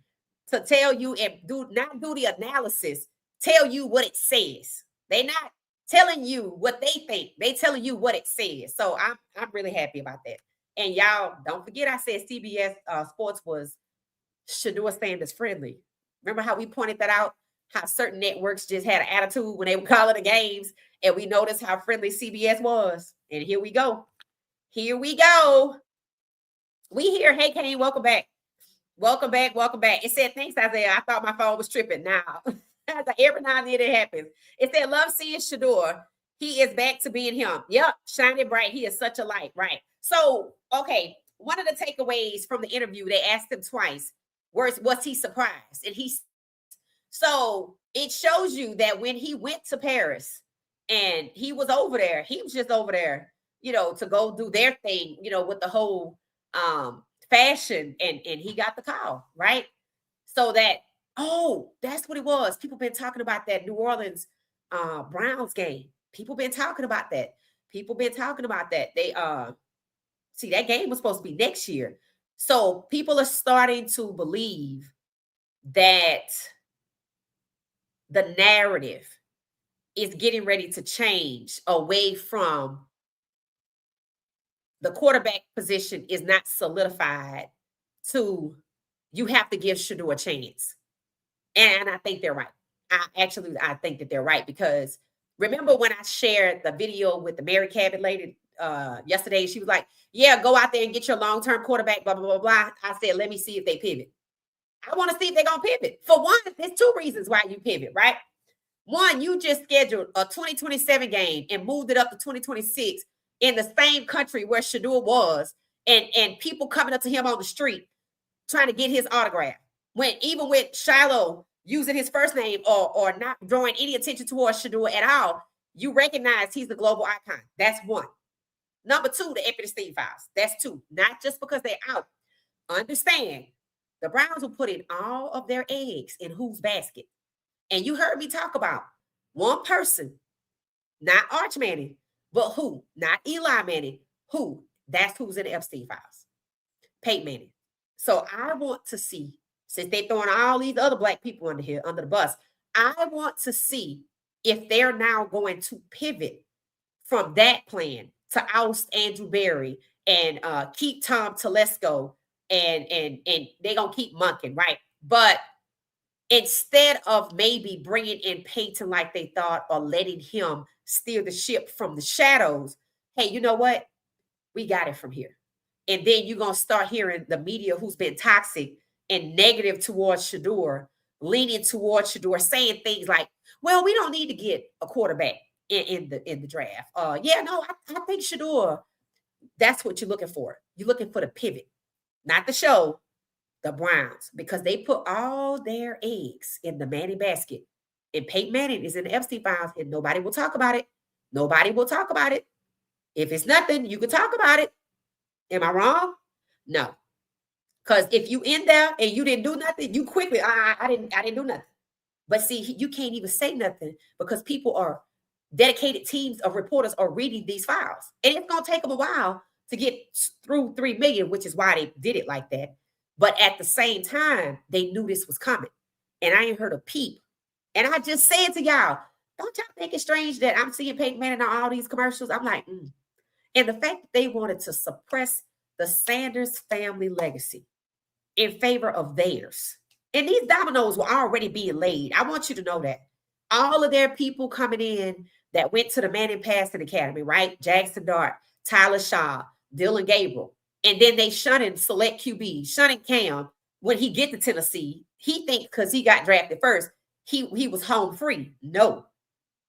to tell you and not do the analysis, tell you what it says. They not telling you what they think. They telling you what it says. So I'm really happy about that. And y'all don't forget I said CBS Sports was Shedeur Sanders friendly. Remember how we pointed that out? How certain networks just had an attitude when they were calling the games, and we noticed how friendly CBS was. And here we go. Here we go. We here. Hey, Kane, welcome back. Welcome back. Welcome back. It said, thanks, Isaiah. I thought my phone was tripping. Now, every now and then it happens. It said, love seeing Shedeur. He is back to being him. Yep. Shining bright. He is such a light. Right. So, okay. One of the takeaways from the interview, they asked him twice, was he surprised? And so it shows you that when he went to Paris and he was over there, he was just over there, to go do their thing, with the whole, fashion, and he got the call, right? So that's what it was. People been talking about that New Orleans Browns game. People been talking about that. They see, that game was supposed to be next year. So people are starting to believe that the narrative is getting ready to change away from the quarterback position is not solidified to you have to give Shedeur a chance. And I think they're right. I think that they're right, because remember when I shared the video with the Mary Cabot lady yesterday, she was like, yeah, go out there and get your long-term quarterback, blah, blah, blah, blah. I said, let me see if they pivot. I want to see if they're going to pivot. For one, there's 2 reasons why you pivot, right? One, you just scheduled a 2027 game and moved it up to 2026 in the same country where Shedeur was, and people coming up to him on the street trying to get his autograph. Even with Shiloh using his first name or not drawing any attention towards Shedeur at all, you recognize he's the global icon. That's one. Number 2, the Epstein files. That's 2. Not just because they're out. Understand, the Browns will put in all of their eggs in whose basket. And you heard me talk about one person, not Arch Manning, but who? Not Eli Manning. Who? That's who's in the Epstein files. Peyton Manning. So I want to see, since they're throwing all these other black people under here, under the bus, I want to see if they're now going to pivot from that plan to oust Andrew Berry and keep Tom Telesco and they're gonna keep Monken, right? But instead of maybe bringing in Peyton like they thought or letting him steer the ship from the shadows, hey, you know what? We got it from here. And then you're going to start hearing the media who's been toxic and negative towards Shedeur, leaning towards Shedeur, saying things like, well, we don't need to get a quarterback in the draft. Yeah, no, I think Shedeur, that's what you're looking for. You're looking for the pivot, not the show, the Browns, because they put all their eggs in the Manning basket. And Peyton Manning is in the Epstein files, and nobody will talk about it. Nobody will talk about it. If it's nothing, you can talk about it. Am I wrong? No. Because if you in there and you didn't do nothing, you quickly, I didn't do nothing. But see, you can't even say nothing because people are dedicated teams of reporters are reading these files. And it's going to take them a while to get through 3 million, which is why they did it like that. But at the same time, they knew this was coming. And I ain't heard a peep. And I just said to y'all, don't y'all think it's strange that I'm seeing Peyton Manning on all these commercials? I'm like, And the fact that they wanted to suppress the Sanders family legacy in favor of theirs. And these dominoes were already being laid. I want you to know that. All of their people coming in that went to the Manning Passing Academy, right? Jackson Dart, Tyler Shaw, Dylan Gabriel. And then they shunning select QB, shunning Cam. When he get to Tennessee, he thinks because he got drafted first, he was home free. No.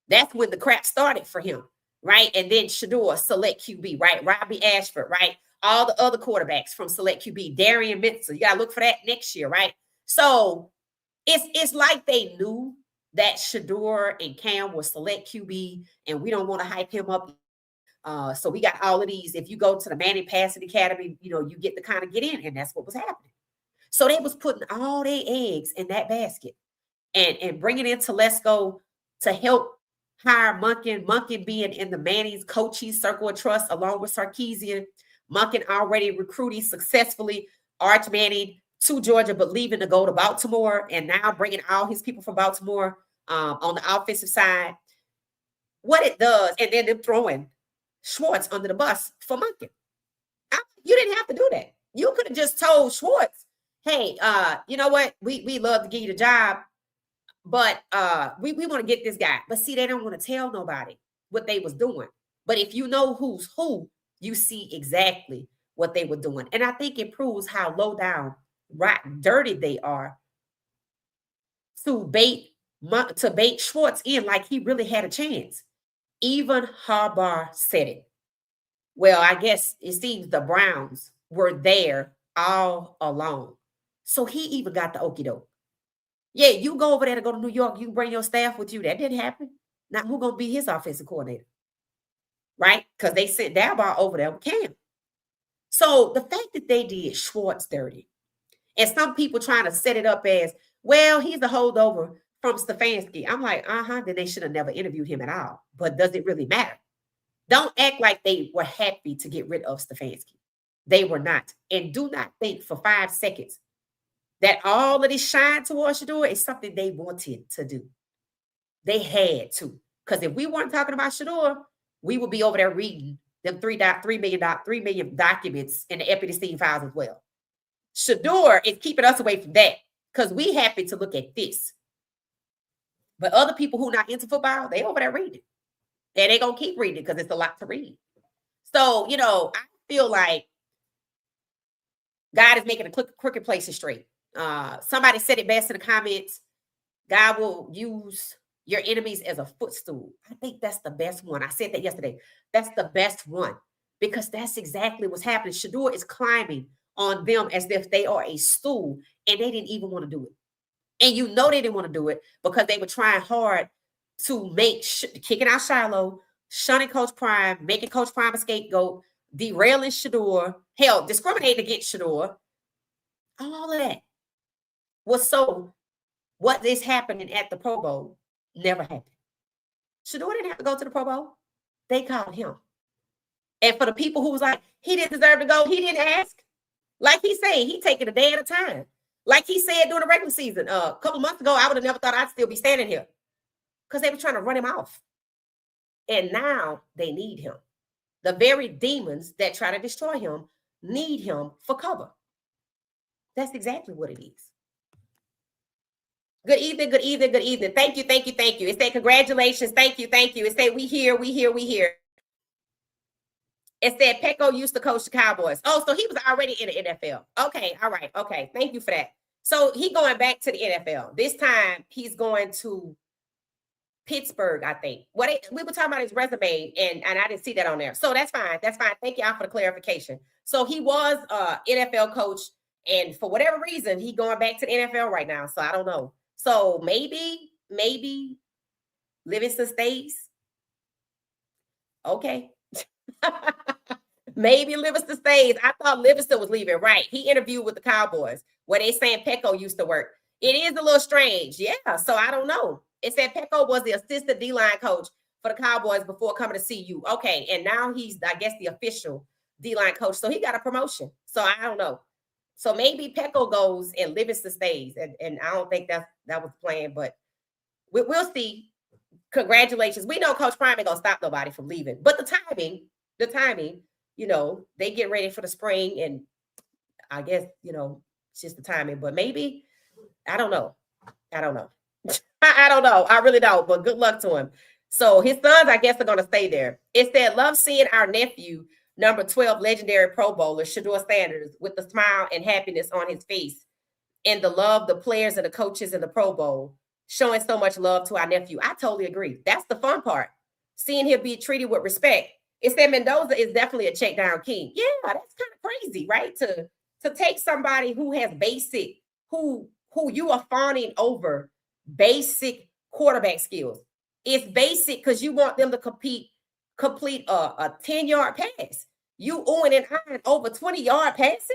That's when the crap started for him, right? And then Shedeur, select QB, right? Robbie Ashford, right? All the other quarterbacks from select QB, Darian Mitchell. You got to look for that next year, right? So it's like they knew that Shedeur and Cam were select QB, and we don't want to hype him up. So we got all of these. If you go to the Manning Passing Academy, you get to kind of get in, and that's what was happening. So they was putting all their eggs in that basket and bringing in Telesco to help hire Monken being in the Manning's coaching circle of trust along with Sarkisian. Monken already recruiting successfully Arch Manning to Georgia, but leaving to go to Baltimore, and now bringing all his people from Baltimore on the offensive side. What it does, and then them throwing Schwartz under the bus for Monken. You didn't have to do that. You could have just told Schwartz, hey, you know what? We love to give you the job, but we want to get this guy. But see, they don't want to tell nobody what they was doing. But if you know who's who, you see exactly what they were doing. And I think it proves how low down, rotten, dirty they are to bait Schwartz in like he really had a chance. Even Harbaugh said it. Well, I guess it seems the Browns were there all along. So he even got the okie doke. Yeah, you go over there to go to New York, you bring your staff with you. That didn't happen. Now, who's going to be his offensive coordinator? Right? Because they sent Darboh over there with Cam. So the fact that they did Schwartz dirty, and some people trying to set it up as, well, he's the holdover from Stefanski. I'm like, then they should have never interviewed him at all. But does it really matter? Don't act like they were happy to get rid of Stefanski. They were not. And do not think for 5 seconds that all of this shine towards Shedeur is something they wanted to do. They had to. Because if we weren't talking about Shedeur, we would be over there reading them 3 million documents in the Epstein files as well. Shedeur is keeping us away from that because we happy to look at this. But other people who not into football, they over there reading. And they're going to keep reading because it's a lot to read. So, I feel like God is making a crooked places straight. Somebody said it best in the comments. God will use your enemies as a footstool. I think that's the best one. I said that yesterday. That's the best one because that's exactly what's happening. Shedeur is climbing on them as if they are a stool, and they didn't even want to do it. And they didn't want to do it because they were trying hard to make kicking out Shiloh, shunning Coach Prime, making Coach Prime a scapegoat, derailing Shedeur, hell, discriminating against Shedeur. All of that was so what is happening at the Pro Bowl never happened. Shedeur didn't have to go to the Pro Bowl. They called him. And for the people who was like, he didn't deserve to go, he didn't ask. Like he said, he taking a day at a time. Like he said during the regular season, a couple months ago, I would have never thought I'd still be standing here because they were trying to run him off. And now they need him. The very demons that try to destroy him need him for cover. That's exactly what it is. Good evening, good evening, good evening. Thank you, thank you, thank you. It said congratulations. Thank you, thank you. It said we here, we here, we here. It said Pecco used to coach the Cowboys. Oh, so he was already in the NFL. Okay, all right, okay. Thank you for that. So he going back to the NFL. This time he's going to Pittsburgh, I think. We were talking about his resume, and I didn't see that on there. So that's fine. That's fine. Thank y'all for the clarification. So he was NFL coach, and for whatever reason, he going back to the NFL right now. So I don't know. So maybe Livingston stays. Okay. Maybe Livingston stays. I thought Livingston was leaving. Right. He interviewed with the Cowboys where they saying Pecco used to work. It is a little strange. Yeah. So I don't know. It said Pecco was the assistant D-line coach for the Cowboys before coming to CU. Okay. And now he's, I guess, the official D-line coach. So he got a promotion. So I don't know. So maybe Pecco goes and Livingston stays. And I don't think that was the plan, but we'll see. Congratulations. We know Coach Prime ain't gonna stop nobody from leaving. But the timing, they get ready for the spring, and I guess, it's just the timing. But maybe, I don't know. I don't know. I really don't, but good luck to him. So his sons, I guess, are gonna stay there. It said, love seeing our nephew, number 12 legendary Pro Bowler, Shedeur Sanders, with the smile and happiness on his face, and the love the players and the coaches in the Pro Bowl, showing so much love to our nephew. I totally agree. That's the fun part. Seeing him be treated with respect. It said Mendoza is definitely a check down king. Yeah, that's kind of crazy, right? To take somebody who has basic, who you are fawning over basic quarterback skills. It's basic because you want them to complete a 10-yard pass. You oohing and eyeing over 20-yard passes,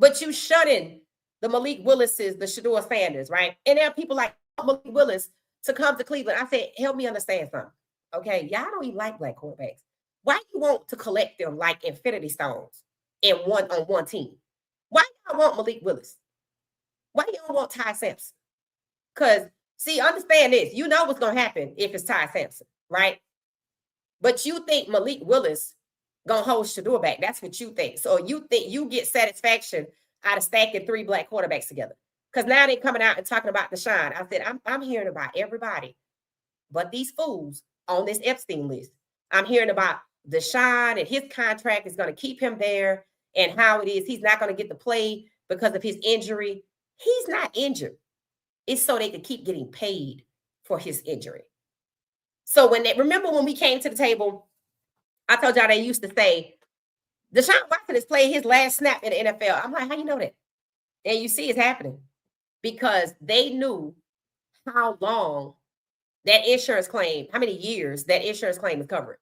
but you shutting the Malik Willis's, the Shedeur Sanders, right? And there are people like Malik Willis to come to Cleveland. I said, help me understand something. Okay, y'all don't even like black quarterbacks. Why you want to collect them like infinity stones on one team? Why y'all want Malik Willis? Why you don't want Ty Sampson? Because, see, understand this. You know what's going to happen if it's Ty Sampson, right? But you think Malik Willis going to hold Shedeur back. That's what you think. So you think you get satisfaction out of stacking 3 black quarterbacks together. Because now they're coming out and talking about Deshaun. I said, I'm hearing about everybody but these fools on this Epstein list. I'm hearing about Deshaun and his contract is going to keep him there, and how it is he's not going to get to play because of his injury. He's not injured. It's so they can keep getting paid for his injury. So remember when we came to the table, I told y'all they used to say, Deshaun Watson is playing his last snap in the NFL. I'm like, how you know that? And you see it's happening because they knew how long that insurance claim, how many years that insurance claim is covered.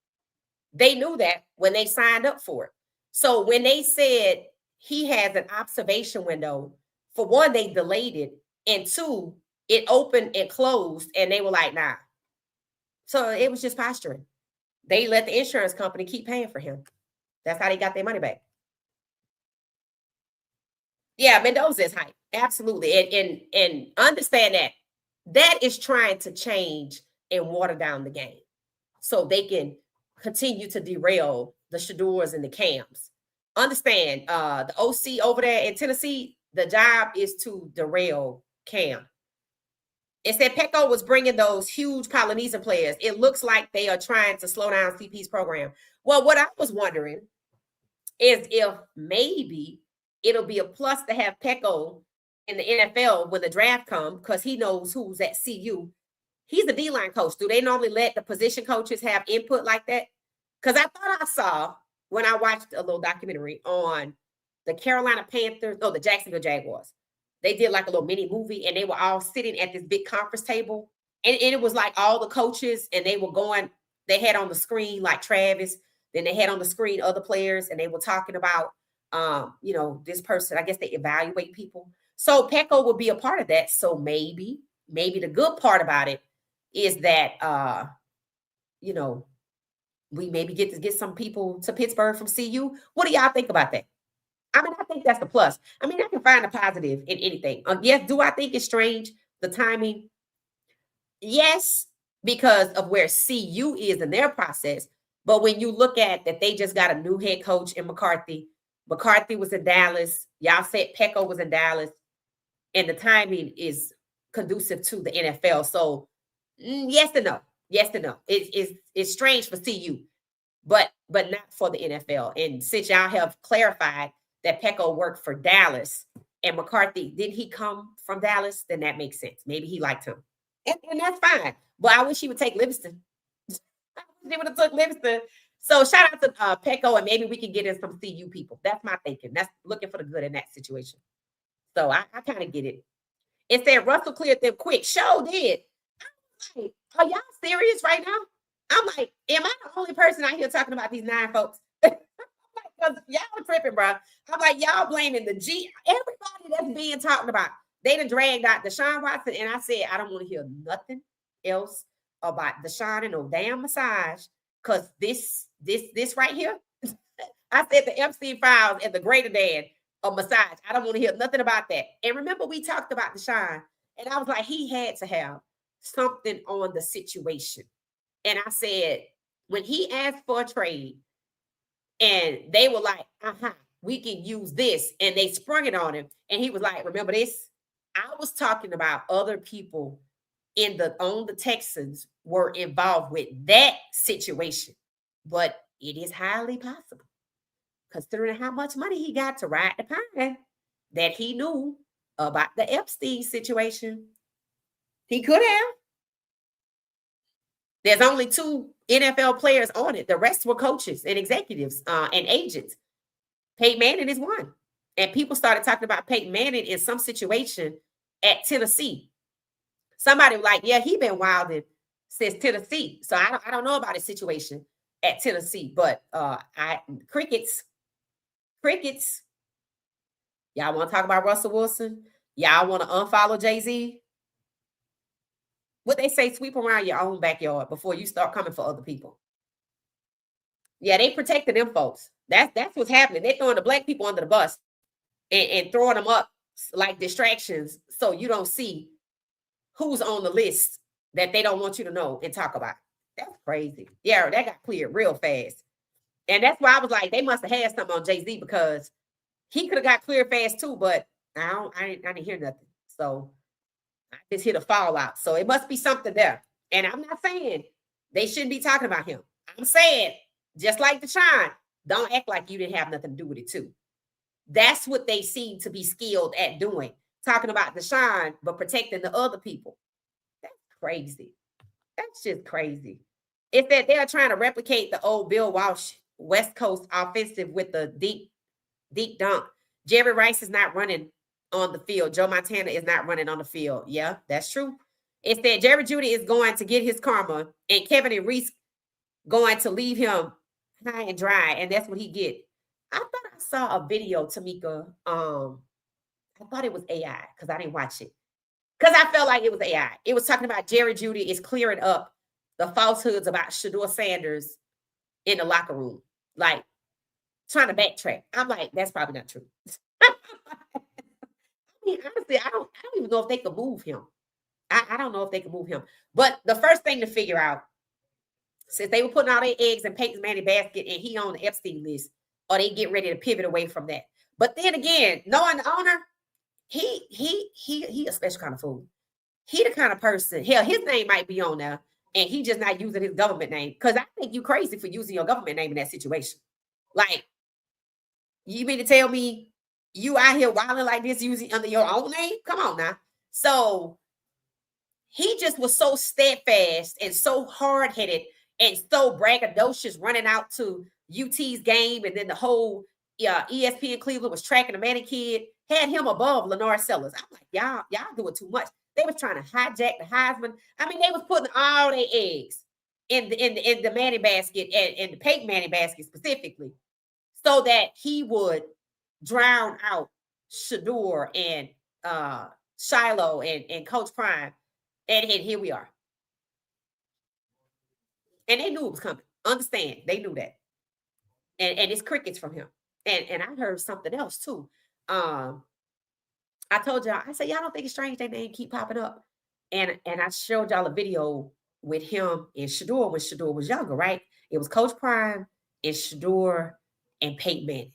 They knew that when they signed up for it. So when they said he has an observation window, for one, they delayed it. And 2, it opened and closed, and they were like, nah. So it was just posturing. They let the insurance company keep paying for him. That's how they got their money back. Yeah, Mendoza is hype. Absolutely. And understand that is trying to change and water down the game so they can continue to derail the Shedeurs and the Cams. Understand, the OC over there in Tennessee, the job is to derail Cam. It said Pecco was bringing those huge Polynesian players. It looks like they are trying to slow down CP's program. Well, what I was wondering is if maybe it'll be a plus to have Pecco in the NFL when the draft comes because he knows who's at CU. He's a D-line coach. Do they normally let the position coaches have input like that? Because I thought I saw when I watched a little documentary on the Carolina Panthers, the Jacksonville Jaguars. They did like a little mini movie and they were all sitting at this big conference table. And it was like all the coaches and they were going, they had on the screen like Travis, then they had on the screen other players and they were talking about, this person. I guess they evaluate people. So Pecco would be a part of that. So maybe the good part about it is that, we maybe get some people to Pittsburgh from CU. What do y'all think about that? I mean, I think that's the plus. I mean, I can find a positive in anything. Yes, do I think it's strange the timing? Yes, because of where CU is in their process. But when you look at that, they just got a new head coach in McCarthy. McCarthy was in Dallas. Y'all said Pecco was in Dallas, and the timing is conducive to the NFL. So, yes and no. Yes and no. It's strange for CU, but not for the NFL. And since y'all have clarified that Pecco worked for Dallas and McCarthy, didn't he come from Dallas? Then that makes sense. Maybe he liked him. And that's fine. But I wish he would take Livingston. I wish he would have took Livingston. So shout out to Pecco, and maybe we can get in some CU people. That's my thinking. That's looking for the good in that situation. So I kind of get it. It said Russell cleared them quick. Show did. I'm like, are y'all serious right now? I'm like, am I the only person out here talking about these 9 folks? Because y'all tripping, bro. I'm like, y'all blaming the G. Everybody that's being talked about. They done dragged out Deshaun Watson, and I said, I don't want to hear nothing else about Deshaun and no damn massage. Because this right here, I said the Epstein files and the greater than a massage. I don't want to hear nothing about that. And remember, we talked about Deshaun, and I was like, he had to have something on the situation. And I said, when he asked for a trade, and they were like, we can use this. And they sprung it on him. And he was like, remember this? I was talking about other people on the Texans were involved with that situation. But it is highly possible, considering how much money he got to ride the pine, that he knew about the Epstein situation. He could have. There's only 2 NFL players on it. The rest were coaches and executives and agents. Peyton Manning is one. And people started talking about Peyton Manning in some situation at Tennessee. Somebody was like, yeah, he been wilding since Tennessee. So I don't know about his situation at Tennessee, but crickets. Y'all want to talk about Russell Wilson? Y'all want to unfollow Jay-Z? What they say, sweep around your own backyard before you start coming for other people. Yeah, they protected them folks. That's what's happening. They're throwing the black people under the bus and throwing them up like distractions so you don't see who's on the list that they don't want you to know and talk about. That's crazy. Yeah, that got cleared real fast. And that's why I was like, they must have had something on Jay-Z, because he could have got cleared fast too, but I didn't hear nothing. So I just hit a fallout. So it must be something there. And I'm not saying they shouldn't be talking about him. I'm saying, just like Deshaun, don't act like you didn't have nothing to do with it too. That's what they seem to be skilled at doing, talking about Deshaun, but protecting the other people. That's crazy. That's just crazy. It's that they're trying to replicate the old Bill Walsh West Coast offensive with the deep dunk. Jerry Rice is not running on the field. Joe Montana is not running on the field. Yeah, that's true. It's that Jerry Jeudy is going to get his karma, and Kevin and Reese going to leave him high and dry, and that's what he get. I thought I saw a video, Tamika. I thought it was AI because I didn't watch it. Because I felt like it was AI. It was talking about Jerry Jeudy is clearing up the falsehoods about Shedeur Sanders in the locker room. Like, trying to backtrack. I'm like, that's probably not true. I mean, honestly, I don't even know if they could move him. I don't know if they can move him. But the first thing to figure out, since they were putting all their eggs in Peyton Manning basket and he on the Epstein list, or they get ready to pivot away from that. But then again, knowing the owner, he a special kind of fool. He the kind of person, hell, his name might be on there, and he just not using his government name. Because I think you crazy for using your government name in that situation. Like, you mean to tell me you out here wilding like this using under your own name? Come on now. So he just was so steadfast and so hard-headed and so braggadocious running out to UT's game, and then the whole ESPN Cleveland was tracking the Manning kid, had him above Lenore Sellers. I'm like, y'all doing too much. They was trying to hijack the Heisman. I mean, they was putting all their eggs in the Manning basket and the Peyton Manning basket specifically, so that he would drown out Shedeur and Shiloh and Coach Prime. And here we are. And they knew it was coming. Understand, they knew that. And it's crickets from him. And I heard something else too. I told y'all, I said, y'all don't think it's strange that name keep popping up. And I showed y'all a video with him and Shedeur when Shedeur was younger, right? It was Coach Prime and Shedeur and Peyton Manning.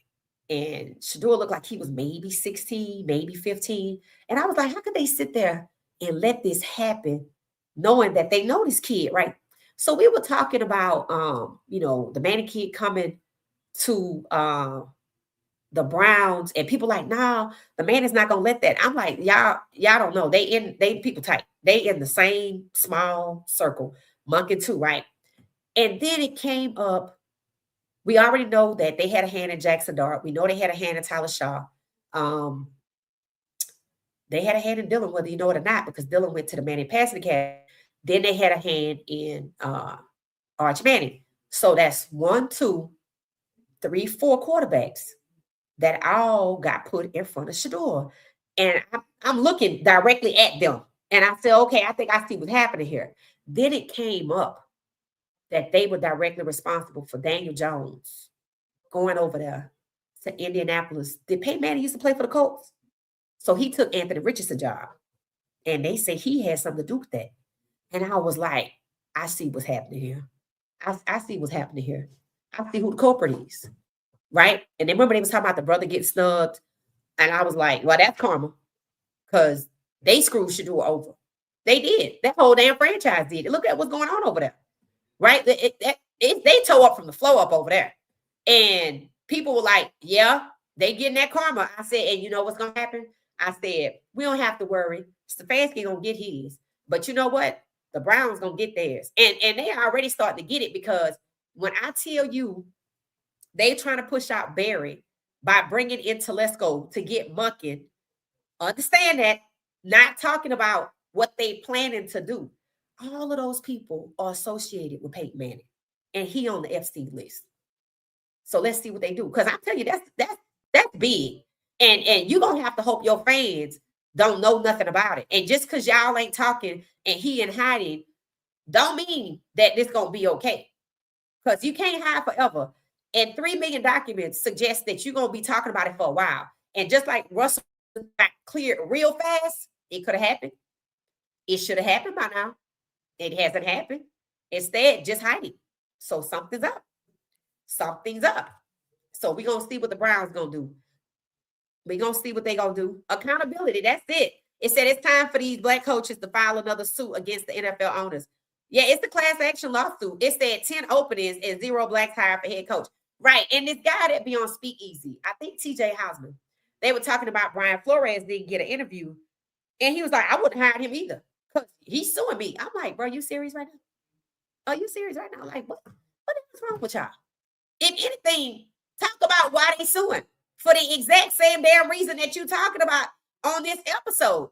And Shedeur looked like he was maybe 16, maybe 15. And I was like, how could they sit there and let this happen, knowing that they know this kid, right? So we were talking about the Manning kid coming to the Browns, and people like, nah, the man is not gonna let that. I'm like, y'all don't know. They people tight. They in the same small circle, monkey too, right? And then it came up. We already know that they had a hand in Jackson Dart. We know they had a hand in Tyler Shaw. They had a hand in Dylan, whether you know it or not, because Dylan went to the Manning Passing Academy. Then they had a hand in Arch Manning. So that's 1, 2, 3, 4 quarterbacks that all got put in front of Shedeur. And I'm looking directly at them. And I said, okay, I think I see what's happening here. Then it came up that they were directly responsible for Daniel Jones going over there to Indianapolis. Did Peyton Manning used to play for the Colts? So he took Anthony Richardson's job. And they say he had something to do with that. And I was like, I see what's happening here. I see what's happening here. I see who the culprit is. Right? And then remember they was talking about the brother getting snubbed. And I was like, well, that's karma. Because they screwed Shedeur over. They did. That whole damn franchise did. Look at what's going on over there. Right? They tore up from the floor up over there. And people were like, yeah, they getting that karma. I said, and you know what's going to happen? I said, we don't have to worry. Stefanski going to get his. But you know what? The Browns going to get theirs. And they already starting to get it, because when I tell you they trying to push out Barry by bringing in Telesco to get Munkin, understand that, not talking about what they planning to do. All of those people are associated with Peyton Manning, and he on the Epstein list. So let's see what they do. Because I tell you, that's big. And you're going to have to hope your fans don't know nothing about it. And just because y'all ain't talking and he in hiding, don't mean that this going to be okay. Because you can't hide forever. And 3 million documents suggest that you're going to be talking about it for a while. And just like Russell got cleared real fast, it could have happened. It should have happened by now. It hasn't happened. Instead, just hiding. So something's up. Something's up. So we're going to see what the Browns going to do. We're going to see what they're going to do. Accountability, that's it. It said it's time for these black coaches to file another suit against the NFL owners. Yeah, it's a class action lawsuit. It said 10 openings and 0 blacks hired for head coach. Right. And this guy that be on Speakeasy, I think TJ Hausman, they were talking about Brian Flores didn't get an interview. And he was like, I wouldn't hire him either, because he's suing me. I'm like, bro, you serious right now? Are you serious right now? Like, what is wrong with y'all? If anything, talk about why they suing for the exact same damn reason that you're talking about on this episode.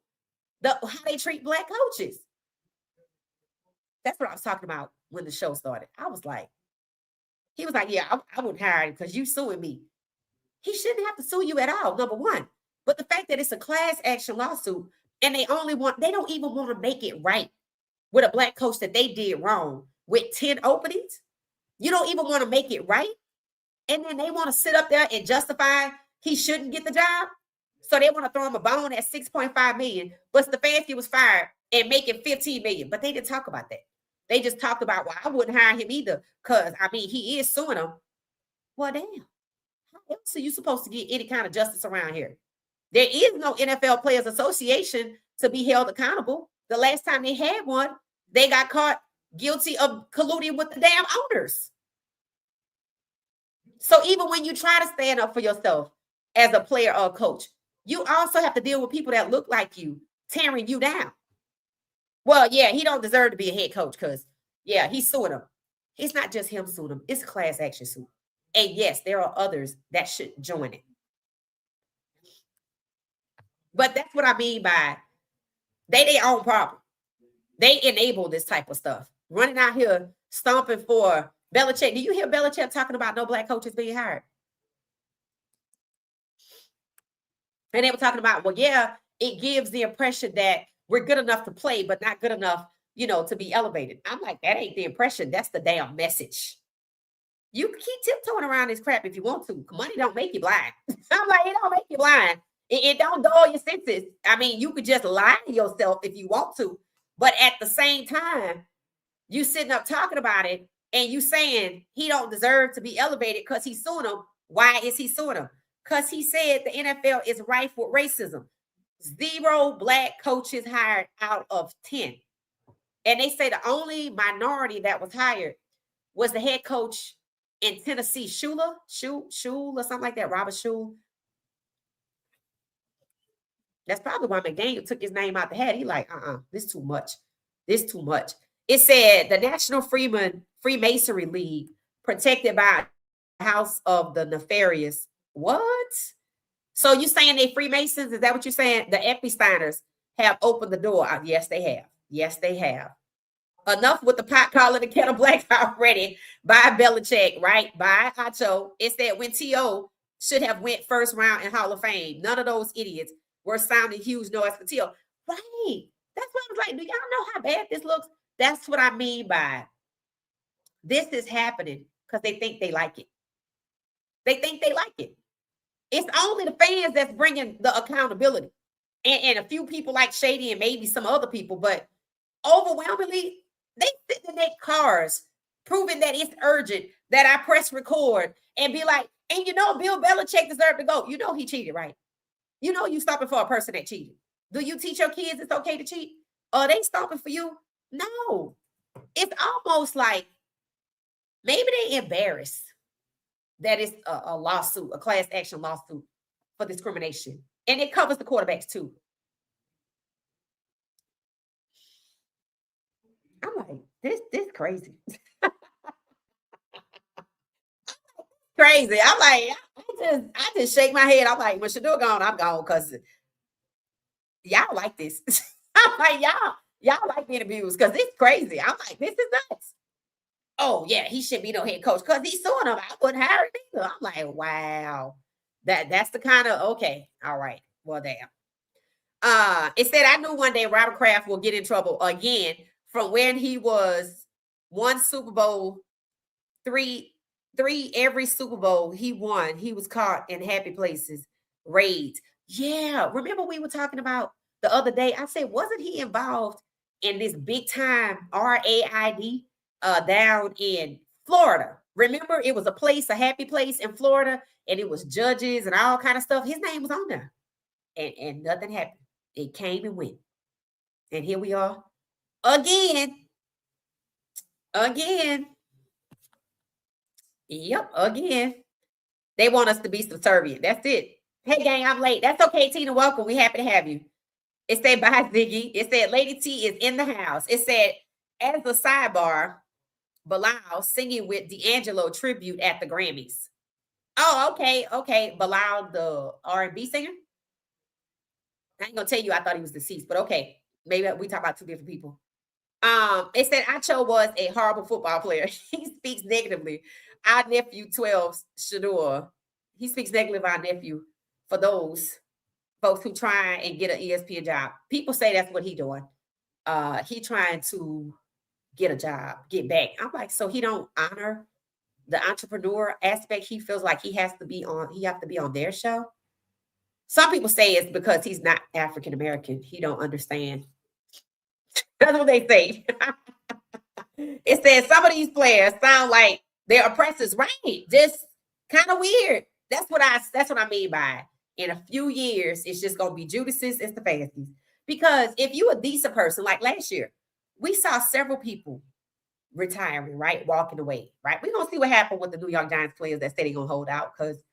How they treat black coaches. That's what I was talking about when the show started. I was like, he was like, yeah, I wouldn't hire him because you suing me. He shouldn't have to sue you at all, number one. But the fact that it's a class action lawsuit and they don't even want to make it right with a black coach that they did wrong with 10 openings. You don't even want to make it right. And then they want to sit up there and justify he shouldn't get the job. So they want to throw him a bone at $6.5 million. But Stefanski was fired and making $15 million. But they didn't talk about that. They just talked about, well, I wouldn't hire him either, because, I mean, he is suing them. Well, damn. How else are you supposed to get any kind of justice around here? There is no NFL Players Association to be held accountable. The last time they had one, they got caught guilty of colluding with the damn owners. So even when you try to stand up for yourself as a player or a coach, you also have to deal with people that look like you tearing you down. Well, yeah, he don't deserve to be a head coach because, yeah, he's suing them. It's not just him suing them. It's a class action suit. And yes, there are others that should join it. But that's what I mean by they their own problem. They enable this type of stuff. Running out here, stomping for Belichick. Do you hear Belichick talking about no black coaches being hired? And they were talking about, well, yeah, it gives the impression that we're good enough to play, but not good enough, to be elevated. I'm like, that ain't the impression. That's the damn message. You can keep tiptoeing around this crap if you want to. Money don't make you blind. I'm like, it don't make you blind. It don't dull your senses. I mean, you could just lie to yourself if you want to. But at the same time, you sitting up talking about it and you saying he don't deserve to be elevated because he's suing him. Why is he suing him? Because he said the NFL is rife with racism. 0 black coaches hired out of 10. And they say the only minority that was hired was the head coach in Tennessee, Shule or something like that, Robert Shule. That's probably why McDaniel took his name out the hat. He like, this too much. This too much. It said the National Freemasonry League, protected by House of the Nefarious. What? So you saying they Freemasons? Is that what you're saying? The Epsteiners have opened the door. Yes, they have. Yes, they have. Enough with the pot calling the kettle black already by Belichick, right? By Acho. It said when T.O. should have went first round in Hall of Fame. None of those idiots were sounding huge noise for T.O. Right. That's what I was like. Do y'all know how bad this looks? That's what I mean by this is happening because they think they like it. They think they like it. It's only the fans that's bringing the accountability. And a few people like Shady and maybe some other people, but overwhelmingly, they sit in their cars proving that it's urgent that I press record and be like, and you know, Bill Belichick deserved to go. You know he cheated, right? You know you stopping for a person that cheated. Do you teach your kids it's okay to cheat? Are they stopping for you? No. It's almost like maybe they embarrassed that it's a lawsuit, a class action lawsuit for discrimination. And it covers the quarterbacks too. I'm like, this crazy. Crazy. I'm like, I just shake my head. I'm like, when Shedeur gone, I'm gone because y'all like this. I'm like, y'all like being abused because it's crazy. I'm like, this is nuts. Oh yeah, he shouldn't be no head coach because he's suing him. I wouldn't hire him either. I'm like, wow, that's the kind of okay. All right, well, damn. It said I knew one day Robert Kraft will get in trouble again from when he was one Super Bowl, three every Super Bowl he won. He was caught in happy places, raids. Yeah, remember we were talking about the other day? I said, wasn't he involved in this big time RAID down in Florida? Remember, it was a happy place in Florida, and it was judges and all kind of stuff. His name was on there, and nothing happened. It came and went, and here we are again. Yep, again. They want us to be subservient. That's it. Hey, gang, I'm late. That's okay, Tina. Welcome. We happy to have you. It said, bye, Ziggy. It said, Lady T is in the house. It said, as a sidebar, Bilal singing with D'Angelo tribute at the Grammys. Oh, okay. Bilal, the R&B singer. I ain't gonna tell you I thought he was deceased, but okay. Maybe we talk about two different people. It said Acho was a horrible football player. He speaks negatively. Our nephew 12, Shedeur, he speaks negatively of our nephew for those folks who try and get an ESPN job. People say that's what he doing. He trying to get a job, get back. I'm like, so he don't honor the entrepreneur aspect. He feels like he have to be on their show. Some people say it's because he's not African American. He don't understand. That's what they say. It says some of these players sound like they're oppressors, right? Just kind of weird. That's what I mean by it. In a few years, it's just gonna be Judases and Stefanskis. Because if you a decent person, like last year, we saw several people retiring, right? Walking away, right? We're gonna see what happened with the New York Giants players that say they're gonna hold out. Because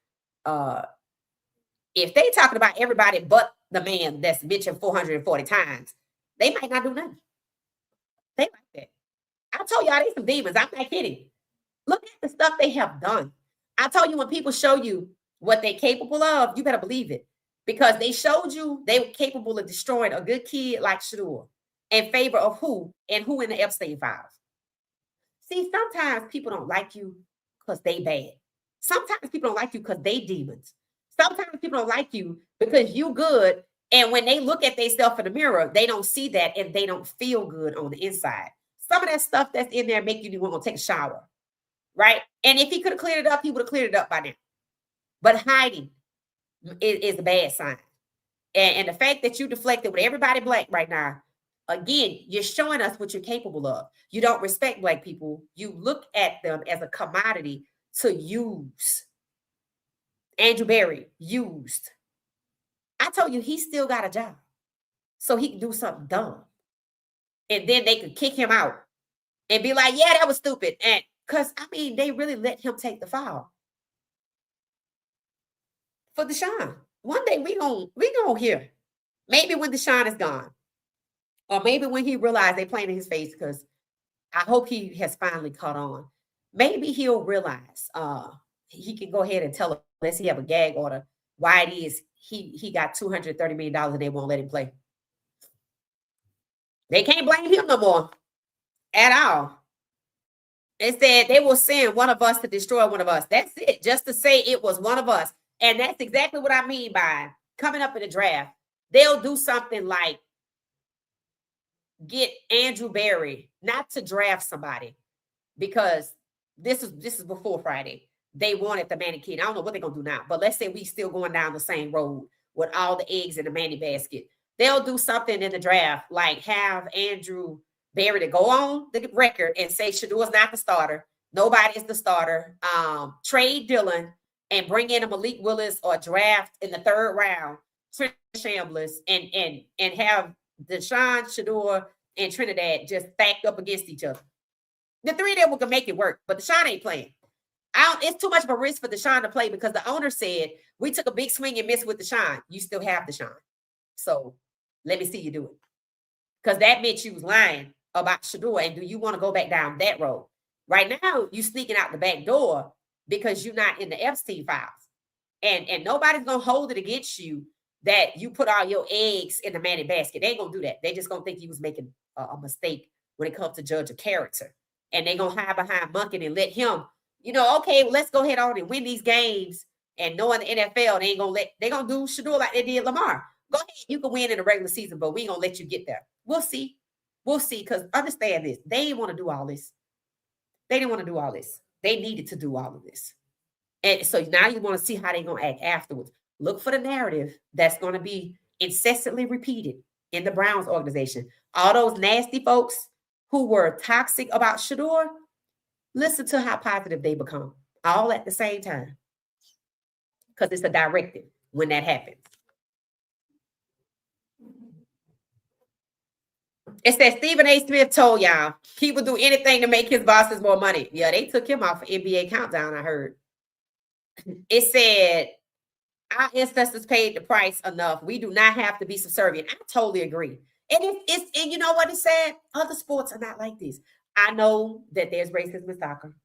if they talking about everybody but the man that's mentioned 440 times, they might not do nothing. They like that. I told y'all they some demons. I'm not kidding. Look at the stuff they have done. I told you when people show you what they're capable of, you better believe it. Because they showed you they were capable of destroying a good kid like Shedeur in favor of who in the Epstein files. See, sometimes people don't like you because they bad. Sometimes people don't like you because they demons. Sometimes people don't like you because you good. And when they look at themselves in the mirror, they don't see that and they don't feel good on the inside. Some of that stuff that's in there make you want to take a shower, right? And if he could have cleared it up, he would have cleared it up by now. But hiding is a bad sign. And the fact that you deflected with everybody black right now, again, you're showing us what you're capable of. You don't respect black people. You look at them as a commodity to use. Andrew Berry used. I told you he still got a job. So he can do something dumb. And then they could kick him out and be like, yeah, that was stupid. And because I mean, they really let him take the foul. For Deshaun. One day we gonna hear. Maybe when Deshaun is gone. Or maybe when he realized they playing in his face, because I hope he has finally caught on. Maybe he'll realize he can go ahead and tell us, unless he have a gag order, why it is he got $230 million and they won't let him play. They can't blame him no more at all. They said they will send one of us to destroy one of us. That's it. Just to say it was one of us. And that's exactly what I mean by coming up in the draft. They'll do something like get Andrew Berry, not to draft somebody, because this is before Friday. They wanted the Manny kid. I don't know what they're gonna do now, but let's say we still going down the same road with all the eggs in the Manny basket. They'll do something in the draft, like have Andrew Berry to go on the record and say Shedeur's not the starter. Nobody is the starter. Trade Dillon and bring in a Malik Willis or draft in the 3rd round, Trent Shamblers, and have Deshaun, Shedeur, and Trinidad just stacked up against each other. The 3 of them can make it work, but Deshaun ain't playing. It's too much of a risk for Deshaun to play because the owner said, we took a big swing and missed with Deshaun. You still have Deshaun. So let me see you do it. Because that meant you was lying about Shedeur. And do you want to go back down that road? Right now, you sneaking out the back door because you're not in the Epstein files. And nobody's going to hold it against you that you put all your eggs in the Manny basket. They ain't going to do that. They just going to think you was making a mistake when it comes to judge of character. And they going to hide behind Monken and let him, okay, well, let's go ahead on and win these games. And knowing the NFL, they going to do Shedeur like they did Lamar. Go ahead, you can win in the regular season, but we ain't going to let you get there. We'll see. We'll see, because understand this. They didn't want to do all this. They didn't want to do all this. They needed to do all of this. And so now you want to see how they're going to act afterwards. Look for the narrative that's going to be incessantly repeated in the Browns organization. All those nasty folks who were toxic about Shedeur, listen to how positive they become all at the same time. Because it's a directive when that happens. It says Stephen A. Smith told y'all he would do anything to make his bosses more money. Yeah, they took him off of NBA Countdown, I heard. It said, our ancestors paid the price enough. We do not have to be subservient. I totally agree. And and you know what it said? Other sports are not like this. I know that there's racism in soccer.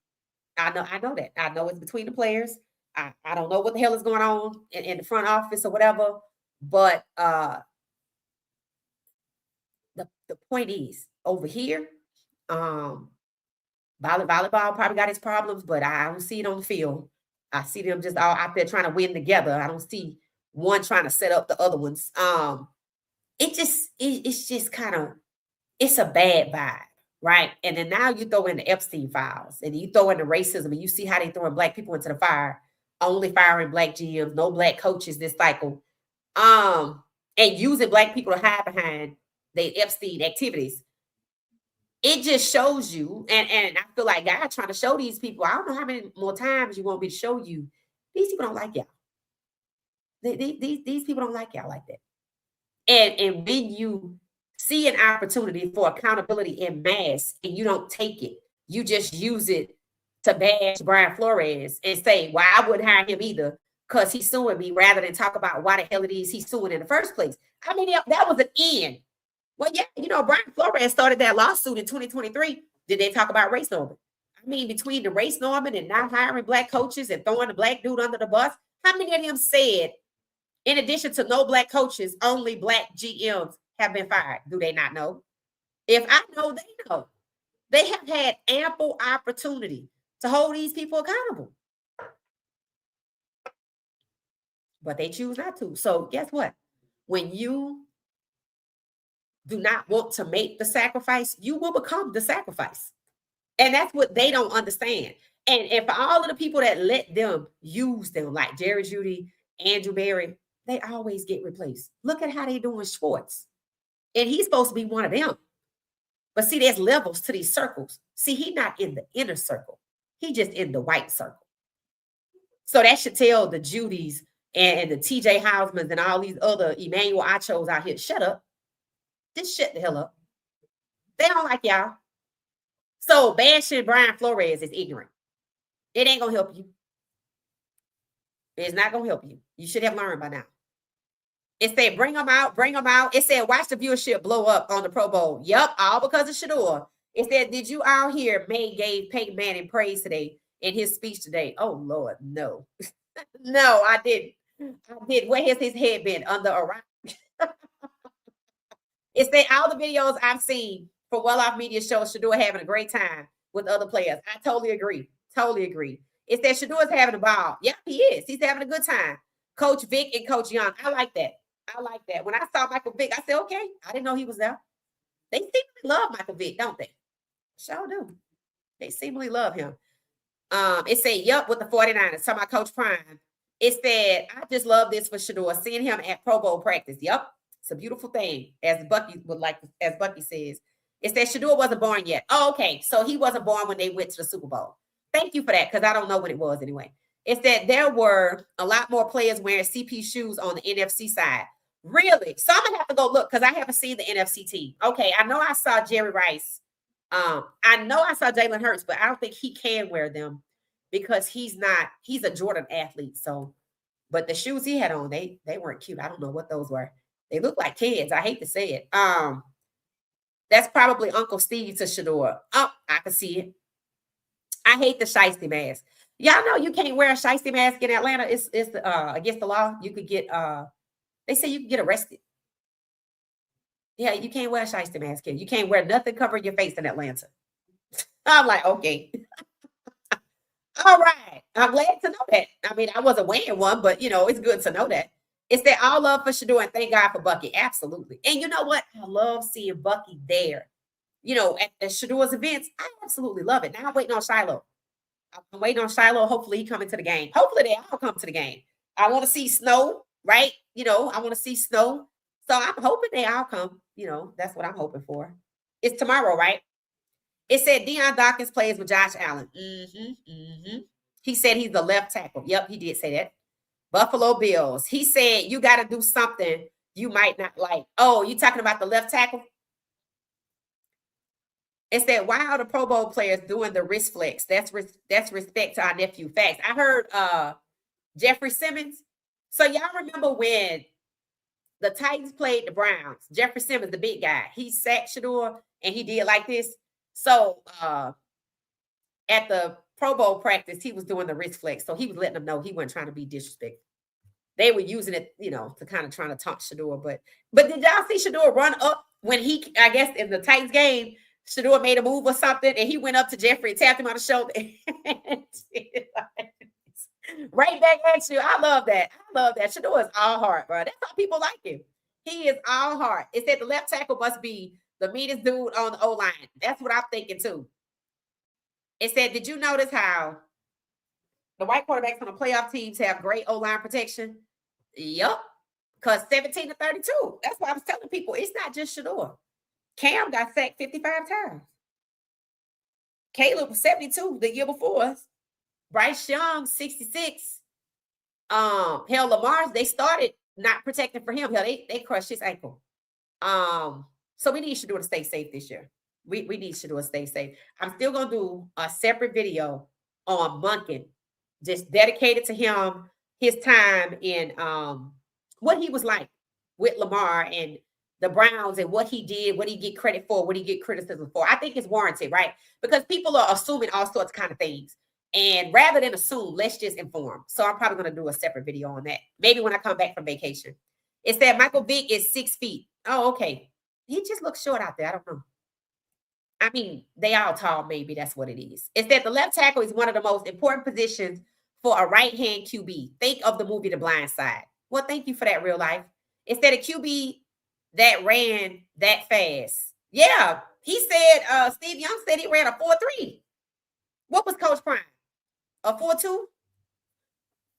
I know that. I know it's between the players. I don't know what the hell is going on in the front office or whatever. But the point is, over here, volleyball probably got its problems, but I don't see it on the field. I see them just all out there trying to win together. I don't see one trying to set up the other ones. It's just kind of, it's a bad vibe, right? And then now you throw in the Epstein files and you throw in the racism and you see how they throwing black people into the fire, only firing black GMs, no black coaches this cycle, and using black people to hide behind the Epstein activities. It just shows you, and I feel like God trying to show these people, I don't know how many more times you want me to show you, these people don't like y'all. These people don't like y'all like that. And when you see an opportunity for accountability in mass and you don't take it, you just use it to bash Brian Flores and say, well, I wouldn't hire him either because he's suing me, rather than talk about why the hell it is he's suing in the first place. I mean, that was an end. Well, yeah, Brian Flores started that lawsuit in 2023. Did they talk about race norming? I mean, between the race norming and not hiring black coaches and throwing the black dude under the bus, how many of them said, in addition to no black coaches, only black GMs have been fired? Do they not know? If I know, they know. They have had ample opportunity to hold these people accountable. But they choose not to. So guess what? When you do not want to make the sacrifice, you will become the sacrifice. And that's what they don't understand. And for all of the people that let them use them, like Jerry Judy, Andrew Berry, they always get replaced. Look at how they doing Schwartz. And he's supposed to be one of them. But see, there's levels to these circles. See, he's not in the inner circle. He just in the white circle. So that should tell the Judys and the TJ Hausmans and all these other Emmanuel Achos out here, shut up. Just shut the hell up. They don't like y'all. So bashing Brian Flores is ignorant. It ain't going to help you. It's not going to help you. You should have learned by now. It said, bring them out, bring them out. It said, watch the viewership blow up on the Pro Bowl. Yep, all because of Shedeur. It said, did you all hear May gave Peyton Manning praise today in his speech today? Oh, Lord, no. No, I didn't. I did. Where has his head been? Under a rock? It said, all the videos I've seen for Well-Off Media show Shedeur having a great time with other players. I totally agree. Totally agree. It said Shedeur's having a ball. Yeah, he is. He's having a good time. Coach Vic and Coach Young. I like that. I like that. When I saw Michael Vick, I said, okay, I didn't know he was there. They seemingly love Michael Vick, don't they? Sure do. They seemingly love him. It said, yep, with the 49ers. Talking about Coach Prime. It said, I just love this for Shedeur. Seeing him at Pro Bowl practice. Yep. It's a beautiful thing, as Bucky says. It said Shedeur wasn't born yet. Oh, okay. So he wasn't born when they went to the Super Bowl. Thank you for that, because I don't know when it was anyway. It said there were a lot more players wearing CP shoes on the NFC side. Really? So I'm gonna have to go look, because I haven't seen the NFC team. Okay, I know I saw Jerry Rice. I know I saw Jalen Hurts, but I don't think he can wear them because he's a Jordan athlete. So, but the shoes he had on, they weren't cute. I don't know what those were. They look like kids. I hate to say it. That's probably Uncle Steve to Shedeur. Oh, I can see it. I hate the shiesty mask. Y'all know you can't wear a shiesty mask in Atlanta. It's against the law. You could get they say you can get arrested. Yeah, you can't wear a shiesty mask here. You can't wear nothing covering your face in Atlanta. I'm like, okay. All right. I'm glad to know that. I mean, I wasn't wearing one, but it's good to know that. It's that all love for Shedeur and thank God for Bucky. Absolutely. And you know what? I love seeing Bucky there. At Shedeur's events. I absolutely love it. Now I'm waiting on Shiloh. I'm waiting on Shiloh. Hopefully he coming to the game. Hopefully they all come to the game. I want to see snow, right? I want to see snow. So I'm hoping they all come. That's what I'm hoping for. It's tomorrow, right? It said Deion Dawkins plays with Josh Allen. He said he's the left tackle. Yep, he did say that. Buffalo Bills. He said you got to do something you might not like. Oh, you talking about the left tackle? It said, why are the Pro Bowl players doing the wrist flex? That's respect to our nephew. Facts. I heard Jeffrey Simmons. So y'all remember when the Titans played the Browns? Jeffrey Simmons, the big guy, he sacked Shedeur and he did like this. So at the Pro Bowl practice, he was doing the wrist flex. So he was letting them know he wasn't trying to be disrespectful. They were using it, to kind of trying to taunt Shedeur. But did y'all see Shedeur run up when I guess in the Titans game, Shedeur made a move or something, and he went up to Jeffrey and tapped him on the shoulder. Right back at you. I love that. Shedeur is all heart, bro. That's how people like him. He is all heart. It said the left tackle must be the meanest dude on the O-line. That's what I'm thinking too. It said, did you notice how the white quarterbacks on the playoff teams have great O-line protection? Yup. Because 17 to 32. That's why I was telling people it's not just Shedeur. Cam got sacked 55 times. Caleb was 72 the year before us. Bryce Young, 66. Hell, Lamar's, they started not protecting for him. Hell, they crushed his ankle. So we need Shedeur to stay safe this year. We need Shedeur to stay safe. I'm still going to do a separate video on Monken, just dedicated to him, his time in what he was like with Lamar and the Browns and what he did, what he get credit for, what he get criticism for. I think it's warranted, right? Because people are assuming all sorts of kind of things. And rather than assume, let's just inform. So I'm probably going to do a separate video on that. Maybe when I come back from vacation. It said Michael Vick is 6 feet. Oh, okay. He just looks short out there. I don't know. I mean, they all tall. Maybe that's what it is. It's that the left tackle is one of the most important positions for a right-hand QB. Think of the movie The Blind Side. Well, thank you for that, real life. It's that a QB that ran that fast. Yeah, he said, Steve Young said he ran a 4.3. What was Coach Prime? A 4.2?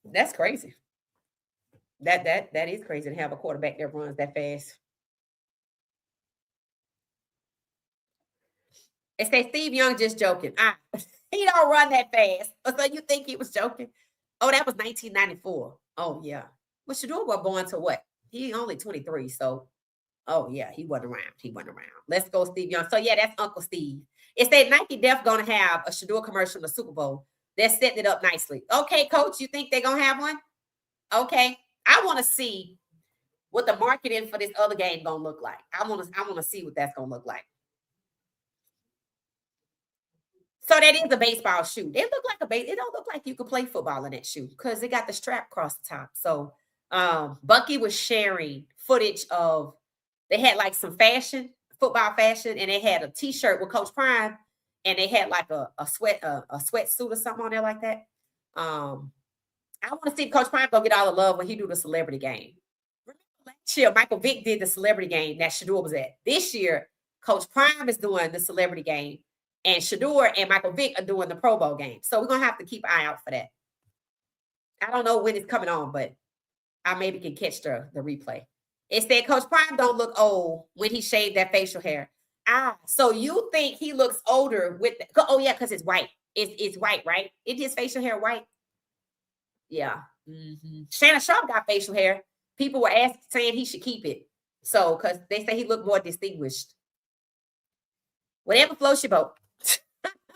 That's crazy. That is crazy to have a quarterback that runs that fast. It says Steve Young just joking. He don't run that fast. So you think he was joking? Oh, that was 1994. Oh yeah. Well, Shedeur was born to what? He only 23. So, oh yeah, he wasn't around. He wasn't around. Let's go, Steve Young. So yeah, that's Uncle Steve. It said Nike Def gonna have a Shedeur commercial in the Super Bowl. They're setting it up nicely. Okay, Coach, you think they're gonna have one? Okay, I want to see what the marketing for this other game gonna look like. I want to see what that's gonna look like. So that is a baseball shoe. It look like a base. It don't look like you could play football in that shoe because it got the strap across the top. So Bucky was sharing footage of they had like some fashion, football fashion, and they had a t-shirt with Coach Prime, and they had like a sweatsuit or something on there like that. I want to see if Coach Prime go get all the love when he do the celebrity game. Remember last year, Michael Vick did the celebrity game that Shedeur was at. This year, Coach Prime is doing the celebrity game. And Shedeur and Michael Vick are doing the Pro Bowl game. So we're going to have to keep an eye out for that. I don't know when it's coming on, but I maybe can catch the replay. It said Coach Prime don't look old when he shaved that facial hair. So you think he looks older with oh yeah, because it's white. It's white, right? Is his facial hair white? Yeah. Mm-hmm. Shannon Sharp got facial hair. People were saying he should keep it. So, because they say he looked more distinguished. Whatever floats your boat.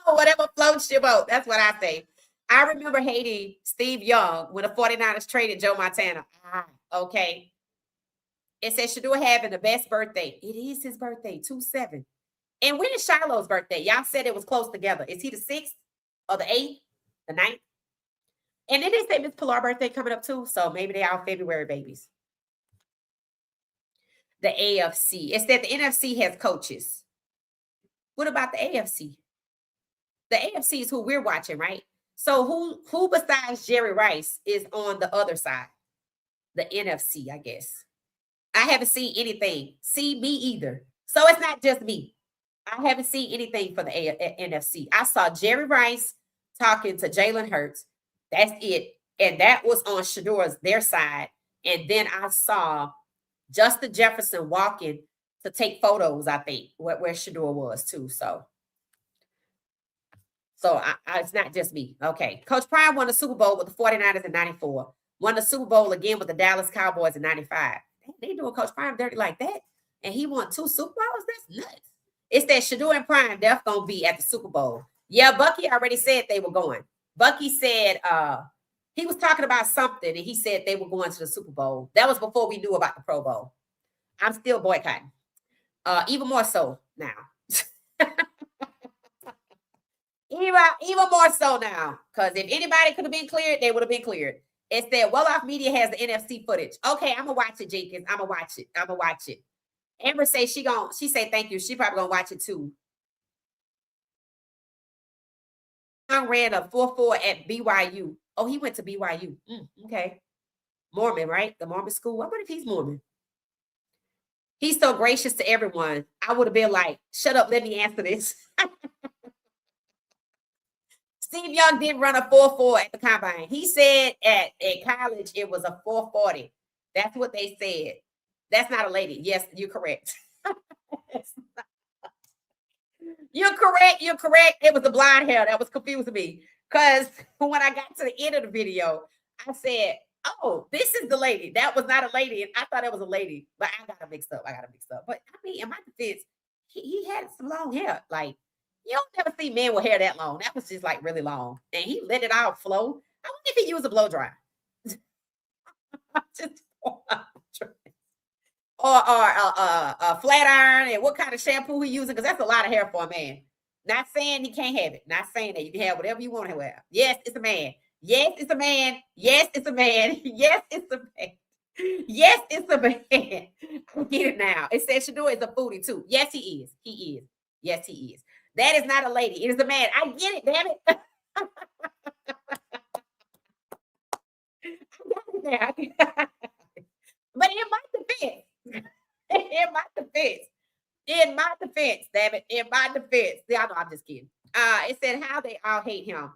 Whatever floats your boat. That's what I say. I remember hating Steve Young when the 49ers traded Joe Montana. Okay. It says Shedeur having the best birthday. It is his birthday, 2/7. And when is Shiloh's birthday? Y'all said it was close together. Is he the 6th or the 8th? The 9th? And then they say Miss Pilar's birthday coming up too. So maybe they are February babies. The AFC. It said the NFC has coaches. What about the AFC? The AFC is who we're watching, right? So who besides Jerry Rice is on the other side? The NFC, I guess. I haven't seen anything. See me either. So it's not just me. I haven't seen anything for the NFC. I saw Jerry Rice talking to Jalen Hurts. That's it. And that was on Shedeur's, their side. And then I saw Justin Jefferson walking to take photos, I think, where Shedeur was too. So it's not just me. Okay. Coach Prime won the Super Bowl with the 49ers in 94. Won the Super Bowl again with the Dallas Cowboys in 95. They doing Coach Prime dirty like that. And he won 2 Super Bowls? That's nuts. It's that Shedeur and Prime, they're going to be at the Super Bowl. Yeah, Bucky already said they were going. Bucky said he was talking about something, and he said they were going to the Super Bowl. That was before we knew about the Pro Bowl. I'm still boycotting. Even more so now. Even more so now. Because if anybody could have been cleared, they would have been cleared. It said, Well Off Media has the NFC footage. Okay, I'm going to watch it, Jenkins. I'm going to watch it. Amber says she said thank you. She probably going to watch it too. Young ran a 4.4 at BYU. Oh, he went to BYU. Okay. Mormon, right? The Mormon school. I wonder if he's Mormon. He's so gracious to everyone. I would have been like, shut up, let me answer this. Steve Young did run a 4.4 at the combine. He said at college it was a 4.40. That's what they said. That's not a lady. Yes, you're correct. You're correct. It was the blonde hair that was confusing me. Because when I got to the end of the video, I said, oh, this is the lady. That was not a lady. And I thought it was a lady. But I got it mixed up. But I mean, in my defense, he had some long hair. Like, you don't never see men with hair that long. That was just like really long. And he let it all flow. I wonder if he used a blow dryer. Or a flat iron, and what kind of shampoo he using, because that's a lot of hair for a man. Not saying he can't have it. Not saying that you can have whatever you want to have. Yes, it's a man. Yes, it's a man. Yes, it's a man. Yes, it's a man. Yes, it's a man. I get it now. It says Shedeur is a foodie too. Yes, he is. He is. Yes, he is. That is not a lady. It is a man. I get it, damn it. I got it now. But in my defense, damn it, in my defense. See, I know I'm just kidding. It said how they all hate him.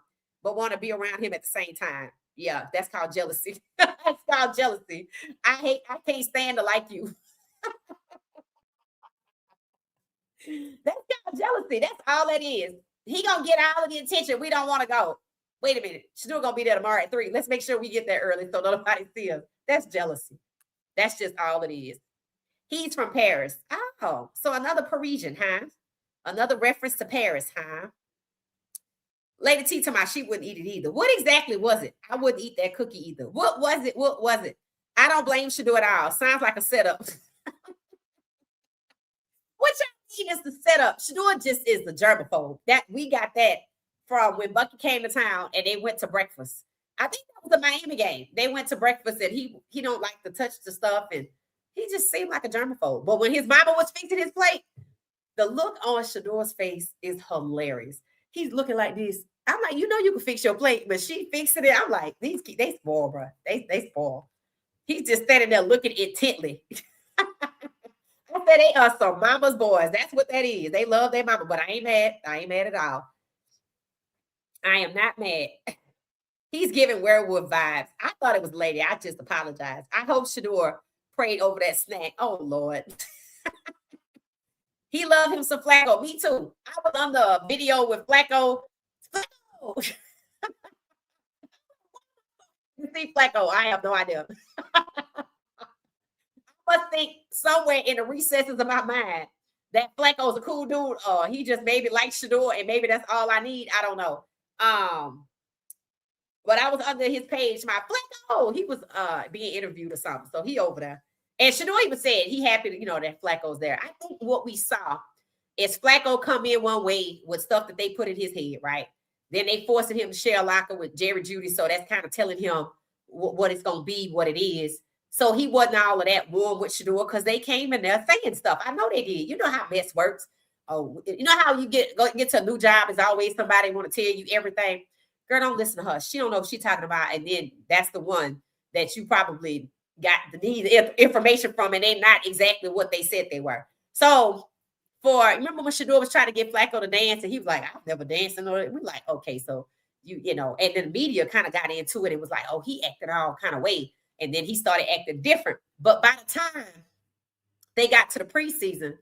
but want to be around him at the same time. Yeah, that's called jealousy. That's called jealousy. I can't stand to like you. That's called jealousy. That's all it is. He gonna get all of the attention. We don't want to go. Wait a minute. Shedeur gonna be there tomorrow at 3. Let's make sure we get there early so nobody sees us. That's jealousy. That's just all it is. He's from Paris. Oh, so another Parisian, huh? Another reference to Paris, huh? Lady T told me she wouldn't eat it either. What exactly was it? I wouldn't eat that cookie either. What was it? What was it? I don't blame Shedeur at all. Sounds like a setup. What y'all mean is the setup? Shedeur just is the germaphobe. That we got that from when Bucky came to town and they went to breakfast. I think that was a Miami game. They went to breakfast and he don't like to touch the stuff and he just seemed like a germaphobe. But when his mama was fixing his plate, the look on Shedeur's face is hilarious. He's looking like this. I'm like, you know, you can fix your plate, but she fixing it. I'm like, they spoil, bro. They spoil. He's just standing there looking intently. I said they are some mama's boys. That's what that is. They love their mama, but I ain't mad. I ain't mad at all. I am not mad. He's giving werewolf vibes. I thought it was lady. I just apologize. I hope Shedeur prayed over that snack. Oh, Lord. He loved him some Flacco. Me too. I was on the video with Flacco. Flacco. You see Flacco. I have no idea. I must think somewhere in the recesses of my mind that Flacco's a cool dude, or he just maybe likes Shedeur, and maybe that's all I need. I don't know. But I was under his page, my Flacco. He was being interviewed or something, so he over there. And Shedeur even said he happy to, that Flacco's there. I think what we saw is Flacco come in one way with stuff that they put in his head, right? Then they forcing him to share a locker with Jerry Judy, so that's kind of telling him what it's going to be, what it is. So he wasn't all of that warm with Shedeur because they came in there saying stuff. I know they did. You know how mess works. Oh, you know how you get to a new job, is always somebody want to tell you everything. Girl, don't listen to her. She don't know what she's talking about. And then that's the one that you probably got the need information from, and they're not exactly what they said they were. So remember when Shedeur was trying to get Flacco to dance, and he was like, I've never danced. And we're like, okay, so you know, and then the media kind of got into it and was like, oh, he acted all kind of way. And then he started acting different. But by the time they got to the preseason,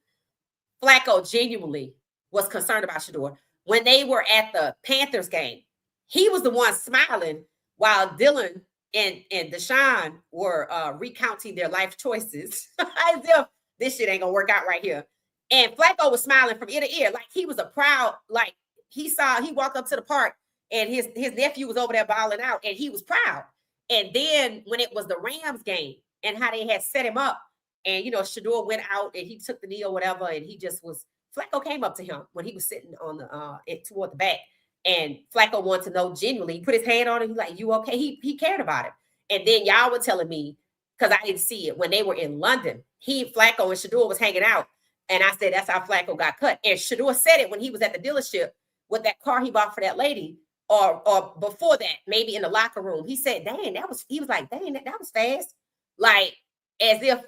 Flacco genuinely was concerned about Shedeur. When they were at the Panthers game, he was the one smiling while Dylan and Deshaun were recounting their life choices as if this shit ain't gonna work out right here. And Flacco was smiling from ear to ear, like he was a proud, like he walked up to the park and his nephew was over there balling out and he was proud. And then when it was the Rams game and how they had set him up, and Shedeur went out and he took the knee or whatever, and he just was, Flacco came up to him when he was sitting on the toward the back. And Flacco wanted to know genuinely. He put his hand on it. He's like, you okay? He cared about it. And then y'all were telling me, because I didn't see it, when they were in London, Flacco and Shedeur was hanging out. And I said, that's how Flacco got cut. And Shedeur said it when he was at the dealership with that car he bought for that lady, or before that, maybe in the locker room. He said, dang, he was like, dang, that was fast. Like, as if,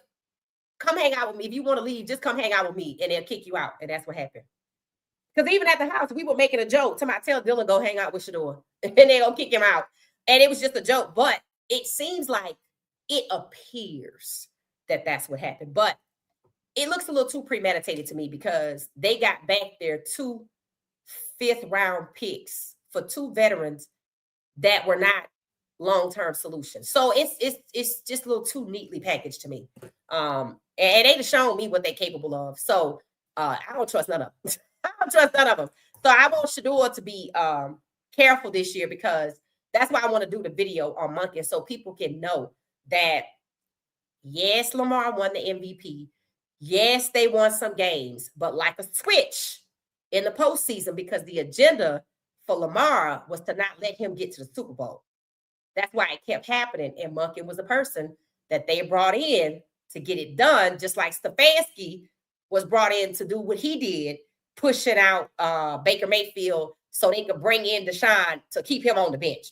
come hang out with me. If you want to leave, just come hang out with me and they'll kick you out. And that's what happened. Because even at the house, we were making a joke. Somebody tell Dylan, go hang out with Shedeur. And they're going to kick him out. And it was just a joke. But it seems like it appears that that's what happened. But it looks a little too premeditated to me because they got back their 2 fifth-round picks for 2 veterans that were not long-term solutions. So it's just a little too neatly packaged to me. And they've shown me what they're capable of. So I don't trust none of them. I don't trust none of them. So I want Shedeur to be careful this year, because that's why I want to do the video on Monkey, so people can know that, yes, Lamar won the MVP. Yes, they won some games, but like a switch in the postseason, because the agenda for Lamar was to not let him get to the Super Bowl. That's why it kept happening. And Monkey was a person that they brought in to get it done, just like Stefanski was brought in to do what he did, pushing out Baker Mayfield so they could bring in Deshaun to keep him on the bench.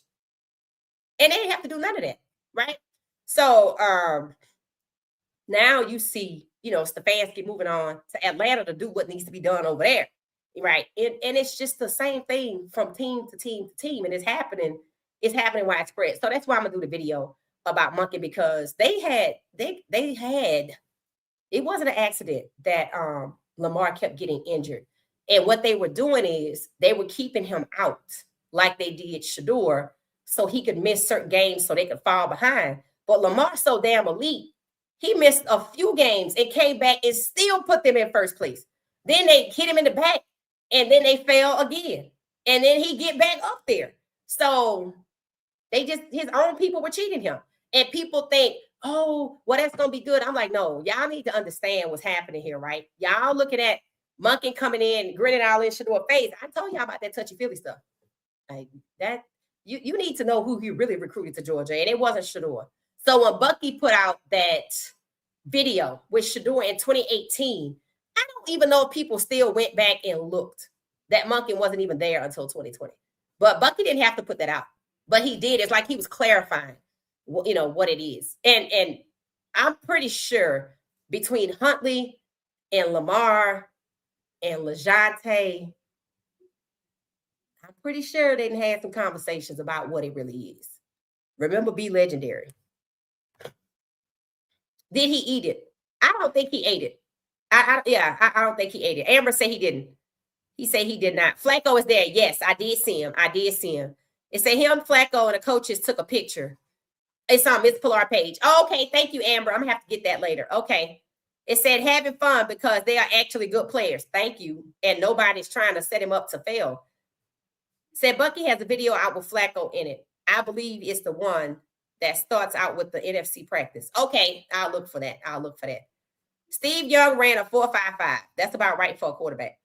And they didn't have to do none of that, right? So now you see, Stefanski moving on to Atlanta to do what needs to be done over there. right? And it's just the same thing from team to team to team, and it's happening widespread. So that's why I'm gonna do the video about Monkey, because they had it wasn't an accident that Lamar kept getting injured. And what they were doing is they were keeping him out like they did Shedeur, so he could miss certain games so they could fall behind. But Lamar's so damn elite, he missed a few games and came back and still put them in first place. Then they hit him in the back and then they fell again. And then he get back up there. So his own people were cheating him. And people think, oh, well, that's going to be good. I'm like, no, y'all need to understand what's happening here, right? Y'all looking at Monken coming in, grinning all in Shedeur face. I told y'all about that touchy-feely stuff. Like that, you need to know who he really recruited to Georgia, and it wasn't Shedeur. So when Bucky put out that video with Shedeur in 2018, I don't even know if people still went back and looked. That Monken wasn't even there until 2020. But Bucky didn't have to put that out. But he did. It's like he was clarifying, you know, what it is. And I'm pretty sure between Huntley and Lamar and LaJonte, I'm pretty sure they had some conversations about what it really is. Remember, be legendary. Did he eat it? I don't think he ate it. I don't think he ate it. Amber said he didn't. He said he did not. Flacco is there. Yes, I did see him. It said him, Flacco, and the coaches took a picture. It's on Miss Pilar page. Oh, okay, thank you, Amber. I'm going to have to get that later. Okay. It said having fun because they are actually good players. Thank you. And nobody's trying to set him up to fail. Said Bucky has a video out with Flacco in it. I believe it's the one that starts out with the NFC practice. Okay, I'll look for that. Steve Young ran a 4.55. That's about right for a quarterback.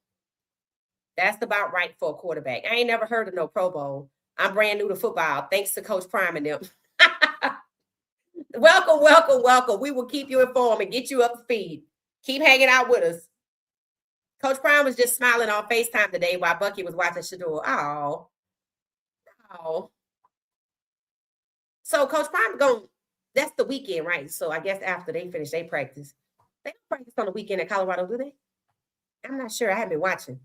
I ain't never heard of no Pro Bowl. I'm brand new to football. Thanks to Coach Prime and them. Welcome. We will keep you informed and get you up to speed. Keep hanging out with us. Coach Prime was just smiling on FaceTime today while Bucky was watching Shedeur. Oh. So Coach Prime that's the weekend, right? So I guess after they finish their practice. They don't practice on the weekend in Colorado, do they? I'm not sure. I haven't been watching.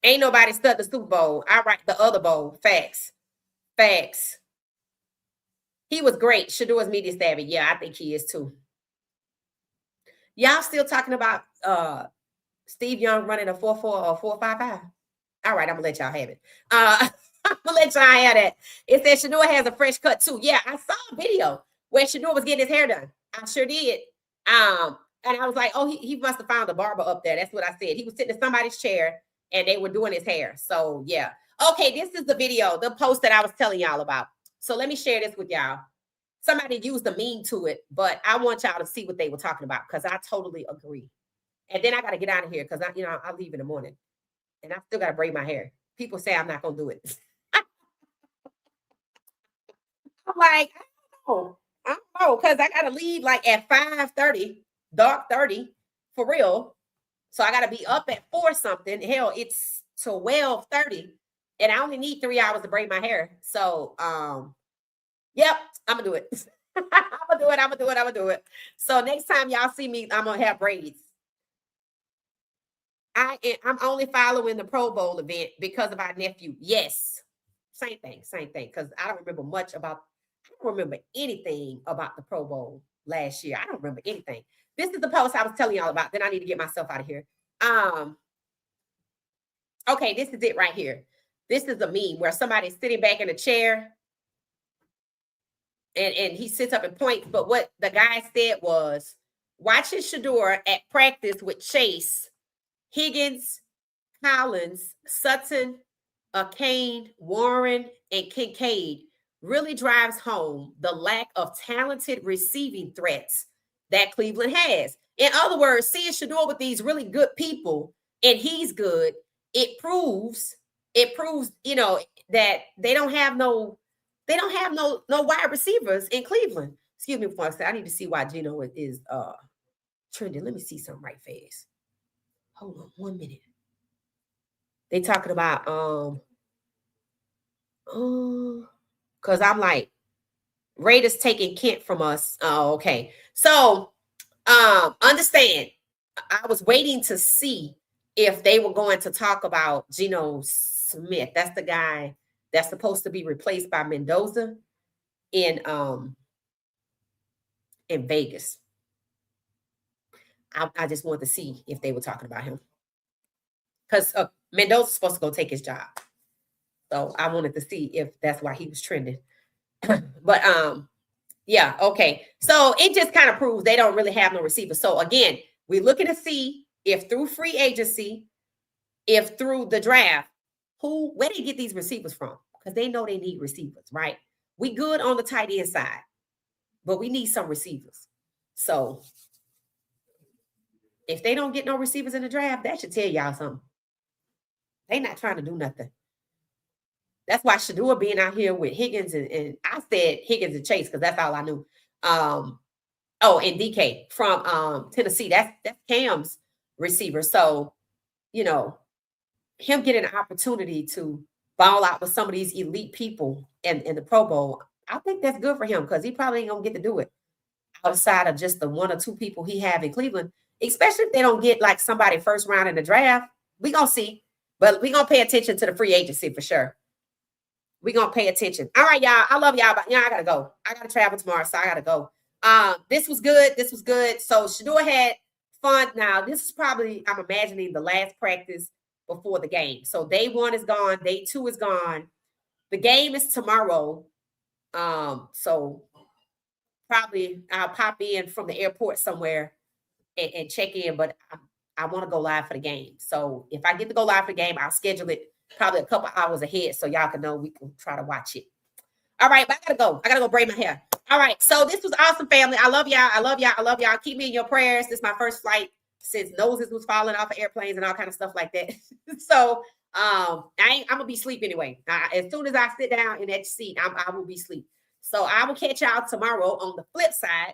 Ain't nobody stuck the Super Bowl. I write the other bowl. Facts. He was great. Shedeur's media savvy. Yeah, I think he is too. Y'all still talking about Steve Young running a 4.4 or 4.55? All right, I'm gonna let y'all have it. I'm gonna let y'all have that. It says Shedeur has a fresh cut too. Yeah, I saw a video where Shedeur was getting his hair done. I sure did. And I was like, oh, he must have found a barber up there. That's what I said. He was sitting in somebody's chair and they were doing his hair. So yeah. Okay, this is the video, the post that I was telling y'all about. So let me share this with y'all. Somebody used a meme to it, but I want y'all to see what they were talking about because I totally agree. And then I got to get out of here because I leave in the morning and I still got to braid my hair. People say I'm not going to do it. I'm like, I don't know, because I got to leave like at 5:30, dark 30 for real. So I got to be up at 4 something. Hell, it's 12:30 and I only need 3 hours to braid my hair. So, yep, I'm gonna do it. I'm gonna do it. So next time y'all see me, I'm gonna have braids. I'm only following the Pro Bowl event because of our nephew. Yes, same thing. Because I don't remember anything about the Pro Bowl last year. I don't remember anything. This is the post I was telling y'all about. Then I need to get myself out of here. Okay, this is it right here. This is a meme where somebody's sitting back in a chair and he sits up and points. But what the guy said was, watching Shedeur at practice with Chase, Higgins, Collins, Sutton, Kane, Warren, and Kincaid really drives home the lack of talented receiving threats that Cleveland has. In other words, seeing Shedeur with these really good people and he's good, it proves, that they don't have no wide receivers in Cleveland. Excuse me, folks. I need to see why Gino is trending. Let me see something right fast. Hold on 1 minute. They talking about because I'm like, Raiders taking Kent from us. Oh, okay. So understand, I was waiting to see if they were going to talk about Geno Smith. That's the guy that's supposed to be replaced by Mendoza in Vegas. I just wanted to see if they were talking about him, because Mendoza's supposed to go take his job. So I wanted to see if that's why he was trending. But yeah, okay. So it just kind of proves they don't really have no receivers. So again, we're looking to see if through free agency, if through the draft, where they get these receivers from, because they know they need receivers, right? We good on the tight end side, but we need some receivers. So if they don't get no receivers in the draft, that should tell y'all something. They not trying to do nothing. That's why Shedeur being out here with Higgins and I said Higgins and Chase because that's all I knew. And DK from Tennessee. That's Cam's receiver. So, you know, him getting an opportunity to ball out with some of these elite people in the Pro Bowl, I think that's good for him because he probably ain't gonna get to do it outside of just the one or two people he have in Cleveland, especially if they don't get like somebody first round in the draft. We gonna see, but we gonna pay attention to the free agency for sure. We gonna pay attention. All right, y'all. I love y'all, but I gotta go. I gotta travel tomorrow, so I gotta go. This was good. This was good. So Shedeur had fun. Now, this is probably, I'm imagining, the last practice before the game. So day 1 is gone. Day 2 is gone. The game is tomorrow. So probably I'll pop in from the airport somewhere and check in, but I want to go live for the game. So if I get to go live for the game, I'll schedule it probably a couple hours ahead so y'all can know we can try to watch it. All right, but I gotta go braid my hair. All right, so this was awesome, family. I love y'all. I love y'all. I love y'all. Keep me in your prayers. This is my first flight since noses was falling off of airplanes and all kind of stuff like that. So I'm gonna be asleep anyway. As soon as I sit down in that seat, I will be asleep. So I will catch y'all tomorrow on the flip side.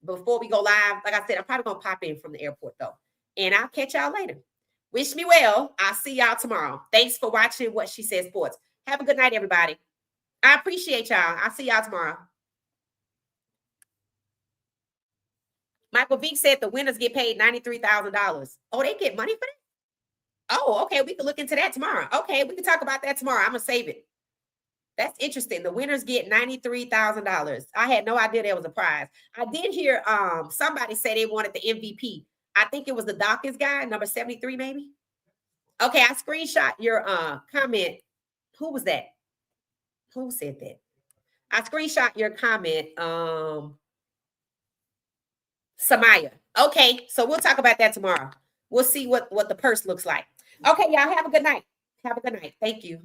Before we go live, like I said, I'm probably gonna pop in from the airport though, and I'll catch y'all later. Wish me well. I'll see y'all tomorrow. Thanks for watching What She Said Sports. Have a good night, everybody. I appreciate y'all. I'll see y'all tomorrow. Michael Vick said the winners get paid $93,000. Oh, they get money for that? Oh, okay. We can look into that tomorrow. Okay, we can talk about that tomorrow. I'm gonna save it. That's interesting. The winners get $93,000. I had no idea there was a prize. I did hear somebody say they wanted the MVP. I think it was the Dawkins guy, number 73, maybe. Okay, I screenshot your comment. Who was that? Who said that? I screenshot your comment. Samaya. Okay, so we'll talk about that tomorrow. We'll see what the purse looks like. Okay, y'all have a good night. Have a good night. Thank you.